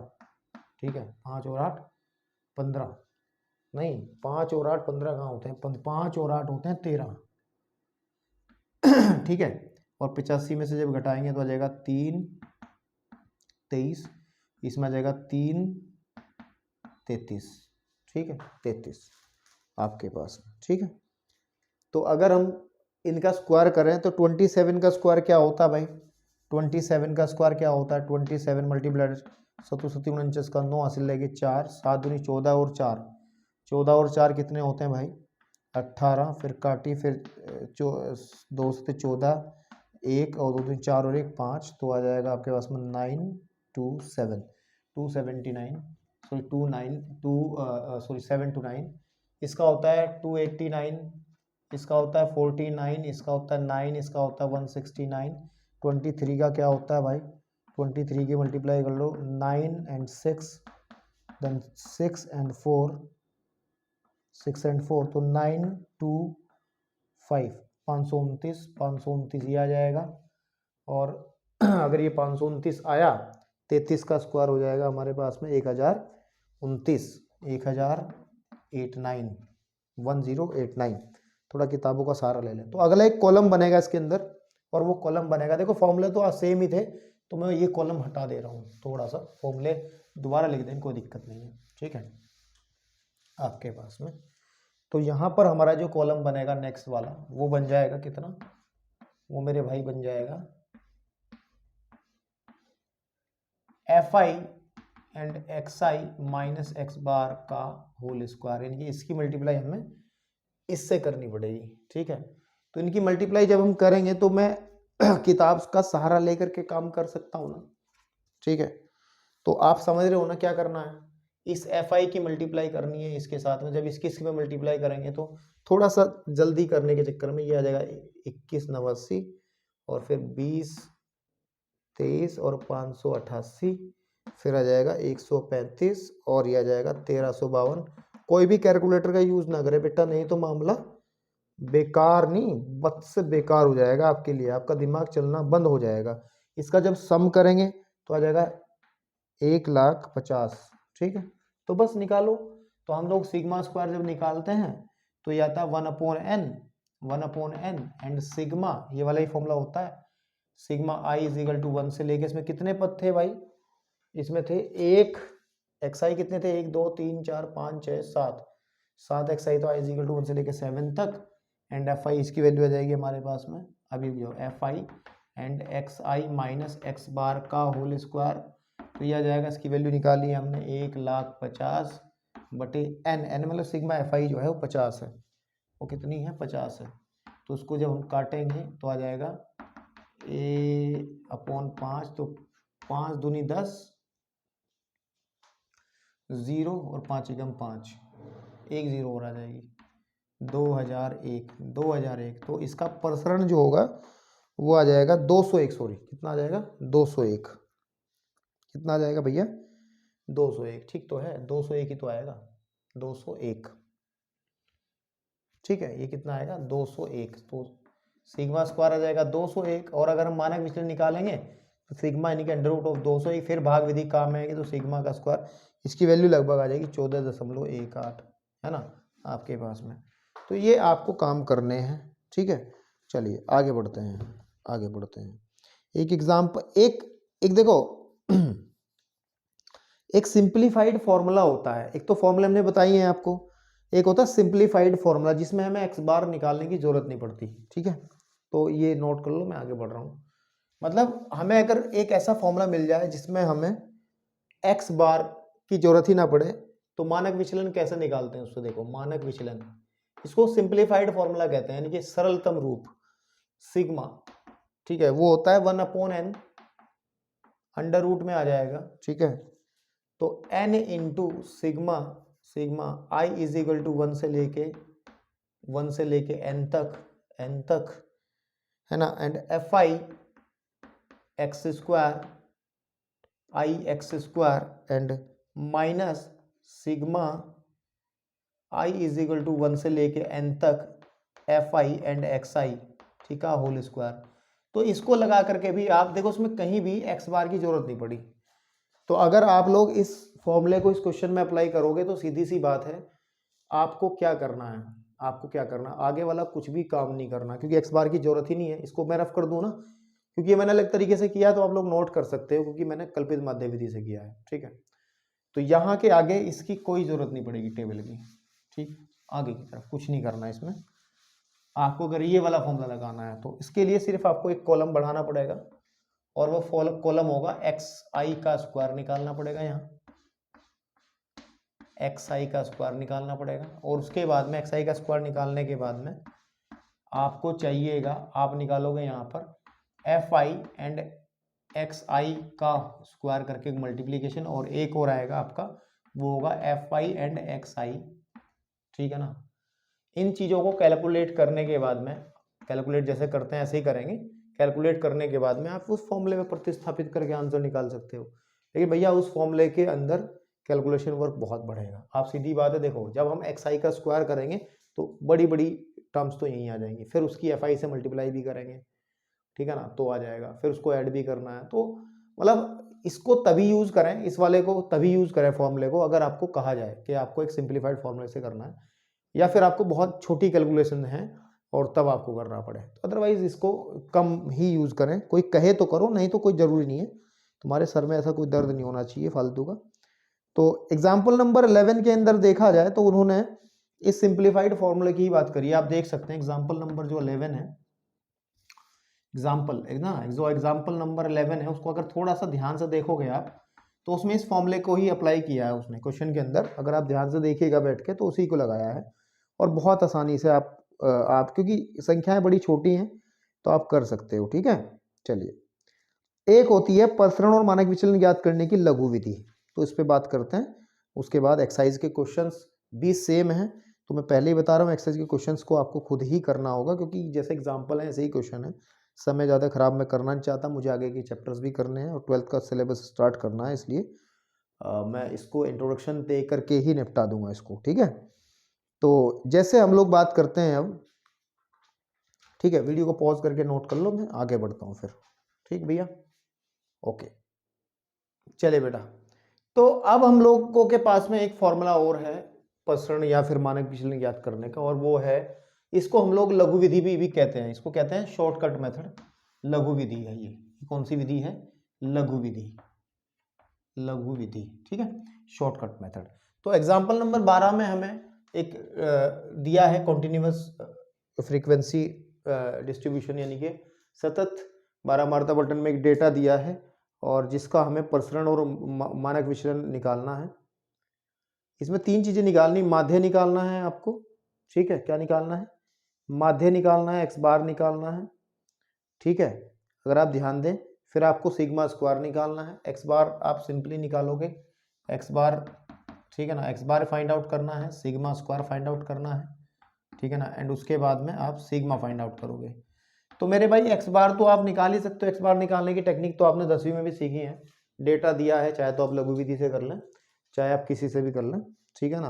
ठीक है, 5 और 8 15, नहीं 5 और 8 15 कहाँ होते हैं, 5 और 8 होते हैं 13, ठीक है, और 85 में से जब घटाएंगे तो आ जाएगा 3 23, इसमें आ जाएगा 3 33, ठीक है, 33 आपके पास, ठीक है। तो अगर हम इनका स्क्वायर करें तो 27 का स्क्वायर क्या होता है भाई, 27 का स्क्वायर क्या होता है, 27 मल्टीप्लाइड 7 7 49 का 9 हासिल लेके 4 7 दूनी 14 और 4, 14 और 4 कितने होते हैं भाई 18, फिर काटी, फिर 2 से 14, 1 और 2 दूनी 4 और 1 5, तो आ जाएगा आपके पास में 927 279 सॉरी 7 to 9, इसका होता है 289, इसका होता है 49, इसका होता है 9, इसका होता है 169, 23 का क्या होता है भाई, 23 की मल्टीप्लाई कर लो 9 and 6, देन 6 and 4, 6 and 4, तो 925 529 ये आ जाएगा, और अगर ये 529 आया, 33 का स्क्वायर हो जाएगा हमारे पास में 1029, 1089, थोड़ा किताबों का सहारा ले लें। तो अगला एक कॉलम बनेगा इसके अंदर, और वो कॉलम बनेगा, देखो फॉर्मूले तो आज सेम ही थे, तो मैं ये कॉलम हटा दे रहा हूँ, थोड़ा सा फॉर्मूले दोबारा लिख दें, कोई दिक्कत नहीं है, ठीक है आपके पास में। तो यहाँ पर हमारा जो कॉलम बनेगा नेक्स्ट वाला, वो बन जाएगा कितना, वो मेरे भाई बन जाएगा fi and xi minus x बार का होल स्क्वायर, यानी कि इसकी मल्टीप्लाई हमें इससे करनी पड़ेगी, ठीक है। तो इनकी मल्टीप्लाई जब हम करेंगे तो मैं किताब का सहारा लेकर के काम कर सकता हूँ ना, ठीक है। तो आप समझ रहे हो ना क्या करना है, इस fi की मल्टीप्लाई करनी है इसके साथ में, जब इसकी में मल्टीप्लाई करेंगे तो थोड़ा सा जल्दी करने के चक्कर में ये आ जाएगा 2189, और फिर 20 23 और 588, फिर आ जाएगा 135, और ये आ जाएगा 1352। कोई भी कैलकुलेटर का यूज ना करे बेटा, नहीं तो मामला बेकार, नहीं बद से बेकार हो जाएगा आपके लिए, आपका दिमाग चलना बंद हो जाएगा। इसका जब सम करेंगे तो आ जाएगा 1,50,000, ठीक है। तो बस निकालो, तो हम लोग सिग्मा स्क्वायर जब निकालते हैं तो ये आता है 1/n एंड सिग्मा, ये वाला ही फॉर्मूला होता है, sigma i is equal to 1 से लेके, इसमें कितने पद थे भाई, इसमें थे एक xi कितने थे, 1 2 3 4 5 6 7 xi, तो i इज इक्वल टू 1 से लेके 7 तक, एंड fi इसकी वैल्यू आ जाएगी हमारे पास में, अभी भी fi and xi minus x बार का होल स्क्वायर, तो ये आ जाएगा, इसकी वैल्यू निकाली हमने 1,50,000 बटे n मतलब सिग्मा fi जो है वो 50 है, वो कितनी है 50 है, तो उसको जब हम काटेंगे तो आ जाएगा a/5, तो 5 दूनी 10, 0 और 5 एकम 5, 1 0 और आ जाएगी 2001, तो इसका प्रसरण जो होगा वो आ जाएगा 201, सॉरी कितना आ जाएगा 201, कितना आ जाएगा भैया 201, ठीक तो है 201 ही तो आएगा 201, ठीक है, ये कितना आएगा 201, तो सिग्मा स्क्वायर आ जाएगा 201, और अगर हम मानक विचलन निकालेंगे तो सिग्मा यानी कि अंडर रूट ऑफ 201, फिर भाग विधि काम में आएगी, तो सिग्मा का स्क्वायर इसकी वैल्यू लगभग आ जाएगी 14.18, है ना आपके पास में। तो ये आपको काम करने हैं, ठीक है। चलिए आगे बढ़ते हैं, आगे बढ़ते हैं। एक एग्जाम्पल, एक देखो एक सिंप्लीफाइड फॉर्मूला होता है, एक तो फॉर्मूला हमने बताई है आपको, एक होता है सिंप्लीफाइड फॉर्मूला जिसमें हमें एक्स बार निकालने की जरूरत नहीं पड़ती, ठीक है। तो ये नोट कर लो, मैं आगे बढ़ रहा हूँ। मतलब हमें अगर एक ऐसा फॉर्मूला मिल जाए जिसमें हमें एक्स बार की जरूरत ही ना पड़े, तो मानक विचलन कैसे निकालते हैं उससे देखो। मानक विचलन, इसको सिंप्लीफाइड फॉर्मूला कहते हैं, यानी कि सरलतम रूप, सिग्मा, ठीक है, वो होता है 1/n, अंडर रूट में आ जाएगा, ठीक है। तो n into sigma, sigma i is equal to 1 से लेके n तक है ना, and F I X square, I X square and minus sigma i is equal to 1 से लेके n तक F I and x I, ठीक है, होल स्क्वायर। तो इसको लगा करके भी आप देखो, उसमें कहीं भी एक्स बार की जरूरत नहीं पड़ी। तो अगर आप लोग इस फॉर्मूले को इस क्वेश्चन में अप्लाई करोगे तो सीधी सी बात है, आपको क्या करना है, आपको क्या करना, आगे वाला कुछ भी काम नहीं करना, क्योंकि एक्स बार की जरूरत ही नहीं है। इसको मैं रफ कर दूं ना, क्योंकि ये मैंने अलग तरीके से किया, तो आप लोग नोट कर सकते हो, क्योंकि मैंने कल्पित माध्य विधि से किया है, ठीक है। तो यहाँ के आगे इसकी कोई जरूरत नहीं पड़ेगी टेबल की, ठीक। आगे की तरफ कुछ नहीं करना इसमें। आपको अगर ये वाला फॉर्मूला लगाना है तो इसके लिए सिर्फ आपको एक कॉलम बढ़ाना पड़ेगा, और वो कॉलम होगा एक्स आई का स्क्वायर निकालना पड़ेगा, यहाँ एक्स आई का स्क्वायर निकालना पड़ेगा। और उसके बाद में एक्स आई का स्क्वायर निकालने के बाद में आपको चाहिएगा, आप निकालोगे यहाँ पर एफ आई एंड एक्स आई का स्क्वायर करके मल्टीप्लीकेशन, और एक और आएगा आपका, वो होगा F I and x I, ठीक है ना। इन चीज़ों को कैलकुलेट करने के बाद में, कैलकुलेट जैसे करते हैं ऐसे ही करेंगे, कैलकुलेट करने के बाद में आप उस फॉर्मूले में प्रतिस्थापित करके आंसर निकाल सकते हो। लेकिन भैया उस फॉर्मूले के अंदर कैलकुलेशन वर्क बहुत बढ़ेगा। आप सीधी बात है, देखो जब हम एक्स आई का स्क्वायर करेंगे तो बड़ी बड़ी टर्म्स तो यहीं आ जाएंगी, फिर उसकी एफ आई से मल्टीप्लाई भी करेंगे, ठीक है ना, तो आ जाएगा, फिर उसको ऐड भी करना है। तो मतलब इसको तभी यूज करें, इस वाले को तभी यूज करें फॉर्मूले को, अगर आपको कहा जाए कि आपको एक सिंप्लीफाइड फॉर्मूले से करना है, या फिर आपको बहुत छोटी कैलकुलेशन है और तब आपको करना पड़े। तो अदरवाइज इसको कम ही यूज करें, कोई कहे तो करो, नहीं तो कोई जरूरी नहीं है, तुम्हारे सर में ऐसा कोई दर्द नहीं होना चाहिए फालतू का। तो एग्जाम्पल नंबर 11 के अंदर देखा जाए तो उन्होंने इस सिंप्लीफाइड फॉर्मूले की ही बात करी है। आप देख सकते हैं एग्जाम्पल नंबर जो 11 है, एग्जाम्पल एक ना, जो एग्जाम्पल नंबर 11 है उसको अगर थोड़ा सा ध्यान से देखोगे आप, तो उसमें इस फॉर्मूले को ही अप्लाई किया है उसने क्वेश्चन के अंदर। अगर आप ध्यान से देखिएगा बैठ के तो उसी को लगाया है, और बहुत आसानी से आप क्योंकि संख्याएं बड़ी छोटी हैं तो आप कर सकते हो, ठीक है। चलिए, एक होती है प्रसरण और मानक विचलन ज्ञात करने की लघु विधि, तो इस पे बात करते हैं। उसके बाद एक्सरसाइज के क्वेश्चंस भी सेम हैं, तो मैं पहले ही बता रहा हूँ एक्सरसाइज के क्वेश्चंस को आपको खुद ही करना होगा, क्योंकि जैसे एग्जाम्पल है ऐसे ही क्वेश्चन है। समय ज़्यादा खराब मैं करना नहीं चाहता, मुझे आगे के चैप्टर्स भी करने हैं और 12th का सिलेबस स्टार्ट करना है, इसलिए मैं इसको इंट्रोडक्शन दे करके ही निपटा दूंगा इसको, ठीक है। तो जैसे हम लोग बात करते हैं अब, ठीक है, वीडियो को पॉज करके नोट कर लो, मैं आगे बढ़ता हूँ फिर, ठीक भैया, ओके। चले बेटा, तो अब हम लोगों के पास में एक फॉर्मूला और है प्रसरण या फिर मानक विचलन ज्ञात करने का, और वो है, इसको हम लोग लघु विधि भी कहते हैं, इसको कहते हैं शॉर्टकट मेथड, लघु विधि है ये। कौन सी विधि है? लघु विधि, लघु विधि, ठीक है, शॉर्टकट मेथड। तो एग्जांपल नंबर 12 में हमें एक दिया है कॉन्टिन्यूअस फ्रीक्वेंसी डिस्ट्रीब्यूशन, यानी कि सतत 12 मार्ता बटन में एक डेटा दिया है, और जिसका हमें प्रसरण और मानक विचलन निकालना है। इसमें तीन चीजें निकालनी, माध्य निकालना है आपको, ठीक है, क्या निकालना है? माध्य निकालना है, एक्स बार निकालना है, ठीक है। अगर आप ध्यान दें, फिर आपको सिग्मा स्क्वायर निकालना है, एक्स बार आप सिंपली निकालोगे, एक्स बार, ठीक है ना, एक्स बार फाइंड आउट करना है, सिग्मा स्क्वायर फाइंड आउट करना है, ठीक है ना, एंड उसके बाद में आप सिग्मा फाइंड आउट करोगे। तो मेरे भाई एक्स बार तो आप निकाल ही सकते हो, एक्स बार निकालने की टेक्निक तो आपने 10वीं में भी सीखी है। डेटा दिया है, चाहे तो आप लघु विधि से कर लें, चाहे आप किसी से भी कर लें, ठीक है ना,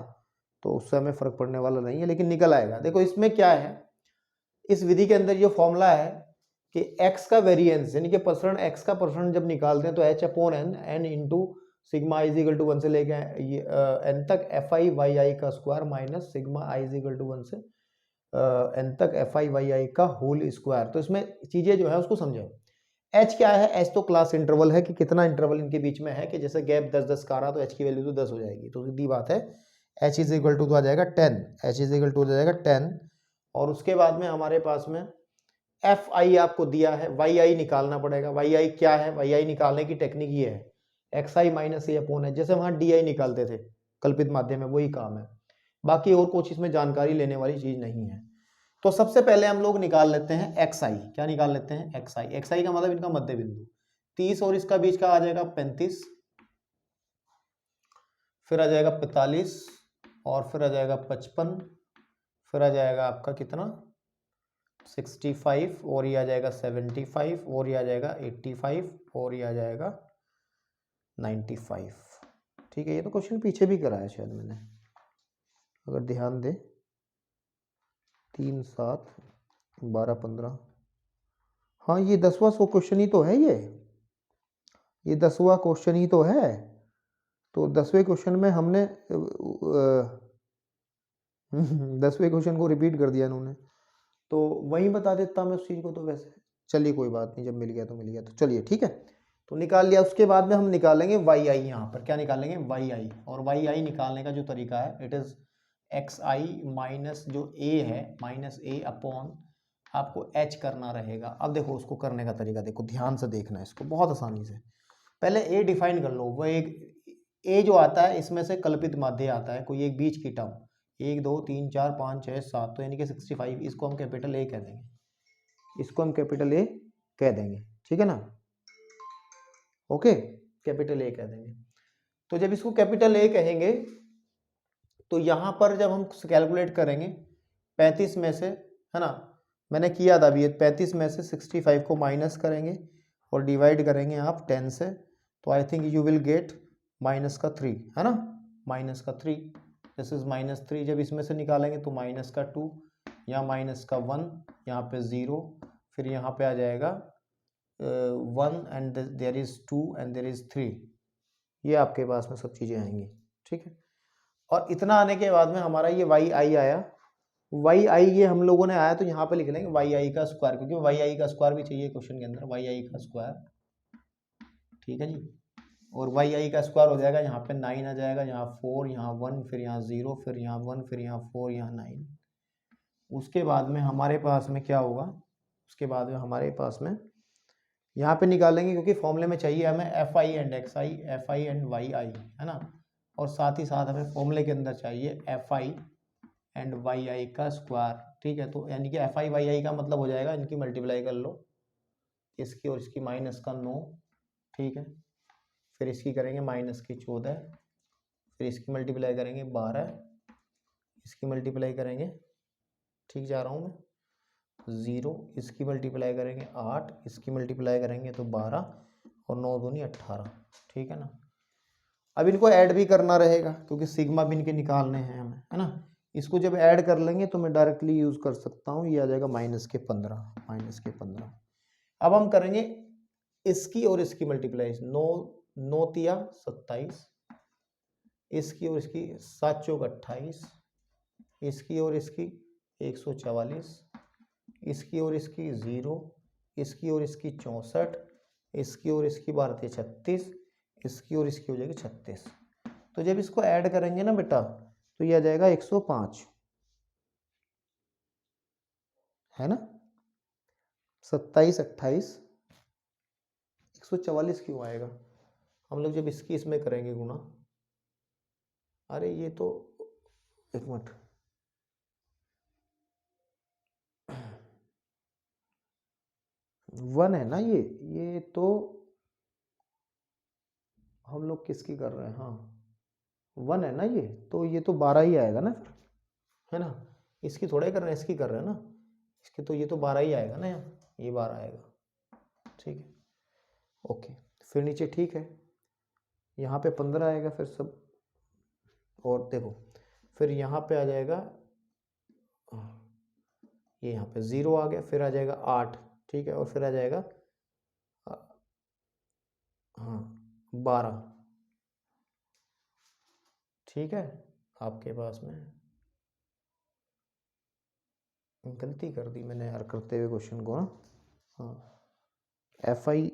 तो उससे हमें फर्क पड़ने वाला नहीं है, लेकिन निकल आएगा। देखो इसमें क्या है, इस विधि के अंदर जो फॉर्मूला है कि x का वेरिएंस, यानी कि प्रसरण x का प्रसरण जब निकालते हैं तो h/n, n into sigma i equal to 1 से लेके n तक f i y i का square minus sigma i equal to 1 से एन तक एफ आई वाई आई का होल स्क्वायर। तो इसमें चीज़ें जो है उसको समझो। एच क्या है? एच तो क्लास इंटरवल है कि कितना इंटरवल इनके बीच में है, कि जैसे गैप 10-10 का रहा तो एच की वैल्यू तो 10 हो जाएगी। तो सीधी बात है, एच इज इक्वल टू तो आ जाएगा 10, एच इज इक्वल टू हो जाएगा 10। और उसके बाद में हमारे पास में एफ आई आपको दिया है, वाई आई निकालना पड़ेगा। वाई आई क्या है? वाई आई निकालने की टेक्निक ये है, x i minus A upon है, जैसे वहाँ डी आई निकालते थे कल्पित माध्यम में, वही काम है। बाकी और कुछ इसमें जानकारी लेने वाली चीज़ नहीं है। तो सबसे पहले हम लोग निकाल लेते हैं एक्स आई। क्या निकाल लेते हैं? एक्स आई। एक्स आई का मतलब इनका मध्य बिंदु 30 और इसका बीच का आ जाएगा 35, फिर आ जाएगा 45, और फिर आ जाएगा 55, फिर आ जाएगा आपका कितना 65, और ये आ जाएगा 75, और ये आ जाएगा 85, और ये आ जाएगा 95। ठीक है, ये तो क्वेश्चन पीछे भी कराया शायद मैंने, अगर ध्यान दे, 3 7 12 15। हाँ, ये 10वां सौ क्वेश्चन ही तो है, ये 10वां क्वेश्चन ही तो है। तो 10वें क्वेश्चन में हमने 10वें क्वेश्चन को रिपीट कर दिया इन्होंने, तो वहीं बता देता मैं उस चीज़ को। तो वैसे चलिए कोई बात नहीं, जब मिल गया तो मिल गया, तो चलिए ठीक है। तो निकाल लिया। उसके बाद में हम निकालेंगे वाई आई। यहाँ पर क्या निकालेंगे? वाई आई। और वाई आई निकालने का जो तरीका है, it is x i minus जो ए है, माइनस ए अपॉन आपको एच करना रहेगा। अब देखो उसको करने का तरीका देखो, ध्यान से देखना है इसको बहुत आसानी से। पहले ए डिफाइन कर लो। वो एक ए जो आता है इसमें से कल्पित माध्य आता है, कोई एक बीच की टर्म, 1 2 3 4 5 6 7, तो यानी कि 65। इसको हम कैपिटल ए कह देंगे, इसको हम कैपिटल ए कह देंगे, ठीक है ना? ओके, कैपिटल ए कह देंगे। तो जब इसको कैपिटल ए कहेंगे तो यहाँ पर जब हम कैलकुलेट करेंगे 35 में से, है ना, मैंने किया था अभी, 35 में से 65 को माइनस करेंगे और डिवाइड करेंगे आप 10 से, तो I think you will get minus का 3, है ना, माइनस का 3, दिस इज -3। जब इसमें से निकालेंगे तो माइनस का 2, यहाँ माइनस का 1, यहाँ पे 0, फिर यहाँ पे आ जाएगा 1 and there is 2 and there is 3। ये आपके पास में सब चीज़ें आएंगी, ठीक है। और इतना आने के बाद में हमारा ये वाई आई आया। वाई आई ये हम लोगों ने आया, तो यहाँ पे लिख लेंगे वाई आई का स्क्वायर, क्योंकि वाई आई का स्क्वायर भी चाहिए क्वेश्चन के अंदर, वाई आई का स्क्वायर, ठीक है जी। और वाई आई का स्क्वायर हो जाएगा, यहाँ पे 9 आ जाएगा, यहाँ 4, यहाँ 1, फिर यहाँ 0, फिर यहाँ 1, फिर यहाँ 4, यहाँ 9। उसके बाद में हमारे पास में क्या होगा? उसके बाद में हमारे पास में यहाँ पे निकालेंगे, क्योंकि फॉर्मूले में चाहिए हमें f I and x i, f I and y i, है ना। और साथ ही साथ हमें फॉर्मूले के अंदर चाहिए एफ आई एंड वाई आई का स्क्वायर, ठीक है। तो यानी कि एफ आई वाई आई का मतलब हो जाएगा, इनकी मल्टीप्लाई कर लो, इसकी और इसकी माइनस का 9, ठीक है। फिर इसकी करेंगे माइनस की 14, फिर इसकी मल्टीप्लाई करेंगे 12, इसकी मल्टीप्लाई करेंगे, ठीक जा रहा हूँ मैं, 0, इसकी मल्टीप्लाई करेंगे 8, इसकी मल्टीप्लाई करेंगे तो 12, और 9 दूनी 18, ठीक है ना। अब इनको ऐड भी करना रहेगा, क्योंकि सिग्मा भी इनके निकालने हैं हमें, है ना। इसको जब ऐड कर लेंगे तो मैं डायरेक्टली यूज कर सकता हूँ, ये आ जाएगा -15, -15। अब हम करेंगे इसकी और इसकी मल्टीप्लाई, 9 9 तिया 27, इसकी और इसकी 7 चौक 28, इसकी और इसकी 144, इसकी और इसकी 0, इसकी और इसकी 64, इसकी और इसकी 12 36, इसकी और इसकी हो जाएगी 36। तो जब इसको ऐड करेंगे ना बेटा, तो ये आ जाएगा 105, है ना। 27 28 144 क्यों आएगा? हम लोग जब इसकी इसमें करेंगे गुना, अरे ये तो, एक मिनट, वन है ना ये तो हम लोग किसकी कर रहे हैं? हाँ, 1 है ना ये, तो ये तो 12 ही आएगा ना फिर, है ना। इसकी थोड़ा ही कर रहे हैं, इसकी कर रहे हैं ना, इसकी तो ये तो 12 ही आएगा ना, यहाँ ये 12 आएगा, ठीक है, ओके। फिर नीचे ठीक है, यहाँ पे 15 आएगा फिर सब, और देखो फिर यहाँ पे आ जाएगा, ये यहाँ पे 0 आ गया, फिर आ जाएगा 8, ठीक है, और फिर आ जाएगा हाँ 12, ठीक है आपके पास में। गलती कर दी मैंने यार करते हुए क्वेश्चन को ना। हाँ, FI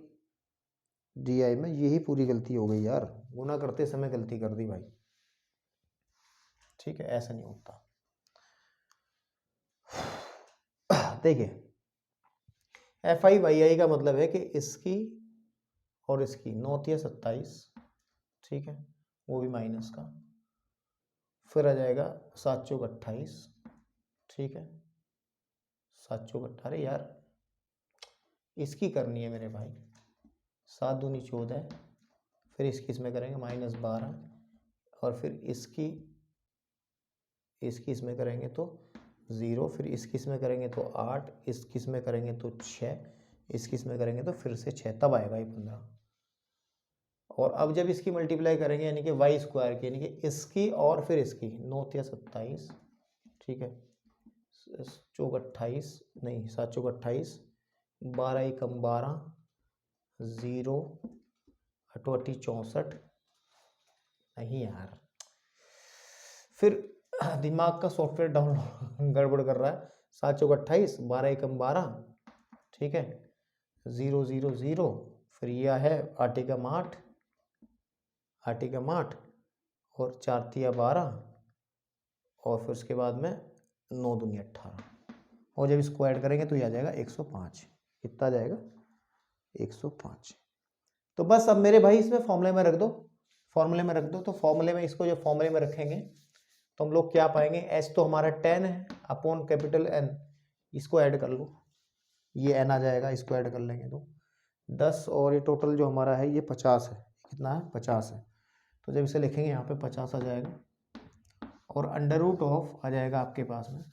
DI में यही पूरी गलती हो गई यार, गुना करते समय गलती कर दी भाई। ठीक है, ऐसा नहीं होता। देखिए FI YI का मतलब है कि इसकी और इसकी 9 या 27, ठीक है, वो भी माइनस का, फिर आ जाएगा 7 चौक 28, ठीक है, 7 चौक 18 यार इसकी करनी है मेरे भाई, 7 दूनी 14, फिर इसकी इसमें करेंगे -12, और फिर इसकी इसमें करेंगे तो 0, फिर इसकी इसमें करेंगे तो 8, इसकी इसमें करेंगे तो 6, इसकी इसमें करेंगे तो फिर से 6, तब आएगा ये 15। और अब जब इसकी मल्टीप्लाई करेंगे यानी कि वाई स्क्वायर की, यानी कि इसकी और फिर इसकी 9 या 27, ठीक है, चौक 28 नहीं 7 चौक 28, 12 एकम 12, 0 अठवटी 64, नहीं यार, फिर दिमाग का सॉफ्टवेयर डाउनलोड गड़बड़ कर रहा है। 7 चौक 28, 12 एकम 12, ठीक है, 0 0 0, फिर यह है 8 एकम 8, 8 एकम 8, और 4 तिया 12, और फिर उसके बाद में 9 दूनी 18, और जब इसको ऐड करेंगे तो ये आ जाएगा 105। कितना आ जाएगा? 105। तो बस अब मेरे भाई इसमें फॉर्मूले में रख दो, फॉर्मूले में रख दो। तो फॉर्मूले में इसको जब फॉर्मूले में रखेंगे तो हम लोग क्या पाएंगे, एच तो हमारा 10 है अपॉन कैपिटल N, इसको ऐड कर लो, ये N आ जाएगा, इसको ऐड कर लेंगे तो 10, और ये टोटल जो हमारा है ये 50 है। कितना है? 50 है। तो जब इसे लिखेंगे यहाँ पे 50 आ जाएगा, और अंडर रूट ऑफ आ जाएगा आपके पास में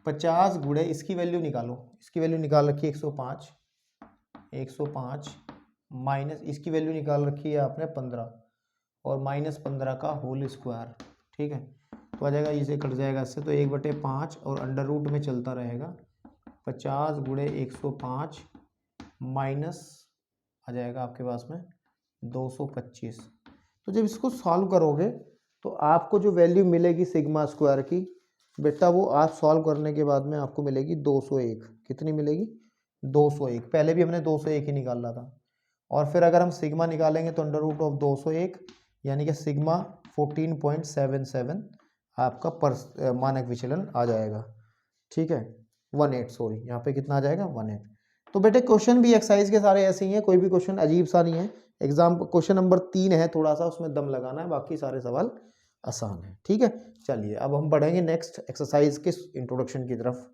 50 गुणे इसकी वैल्यू निकालो, इसकी वैल्यू निकाल रखी है 105, 105 माइनस इसकी वैल्यू निकाल रखी है आपने 15, और -15 का होल स्क्वायर, ठीक है, तो आ जाएगा, इसे कट जाएगा इससे, तो 1/5 और अंडर रूट में चलता रहेगा 50 गुणे 105 माइनस आ जाएगा आपके पास में 225। तो जब इसको सॉल्व करोगे तो आपको जो वैल्यू मिलेगी सिग्मा स्क्वायर की, बेटा वो आप सॉल्व करने के बाद में आपको मिलेगी 201। कितनी मिलेगी? 201। पहले भी हमने 201 ही निकाला था, और फिर अगर हम सिग्मा निकालेंगे तो अंडर रूट ऑफ 201 यानी कि सिग्मा 14.77 आपका मानक विचलन आ जाएगा, ठीक है, 18, सॉरी यहाँ पे कितना आ जाएगा? 18। तो बेटे क्वेश्चन भी एक्सरसाइज के सारे ऐसे ही हैं, कोई भी क्वेश्चन अजीब सा नहीं है। एग्जाम क्वेश्चन नंबर 3 है, थोड़ा सा उसमें दम लगाना है, बाकी सारे सवाल आसान है, ठीक है। चलिए अब हम बढ़ेंगे नेक्स्ट एक्सरसाइज के इंट्रोडक्शन की तरफ।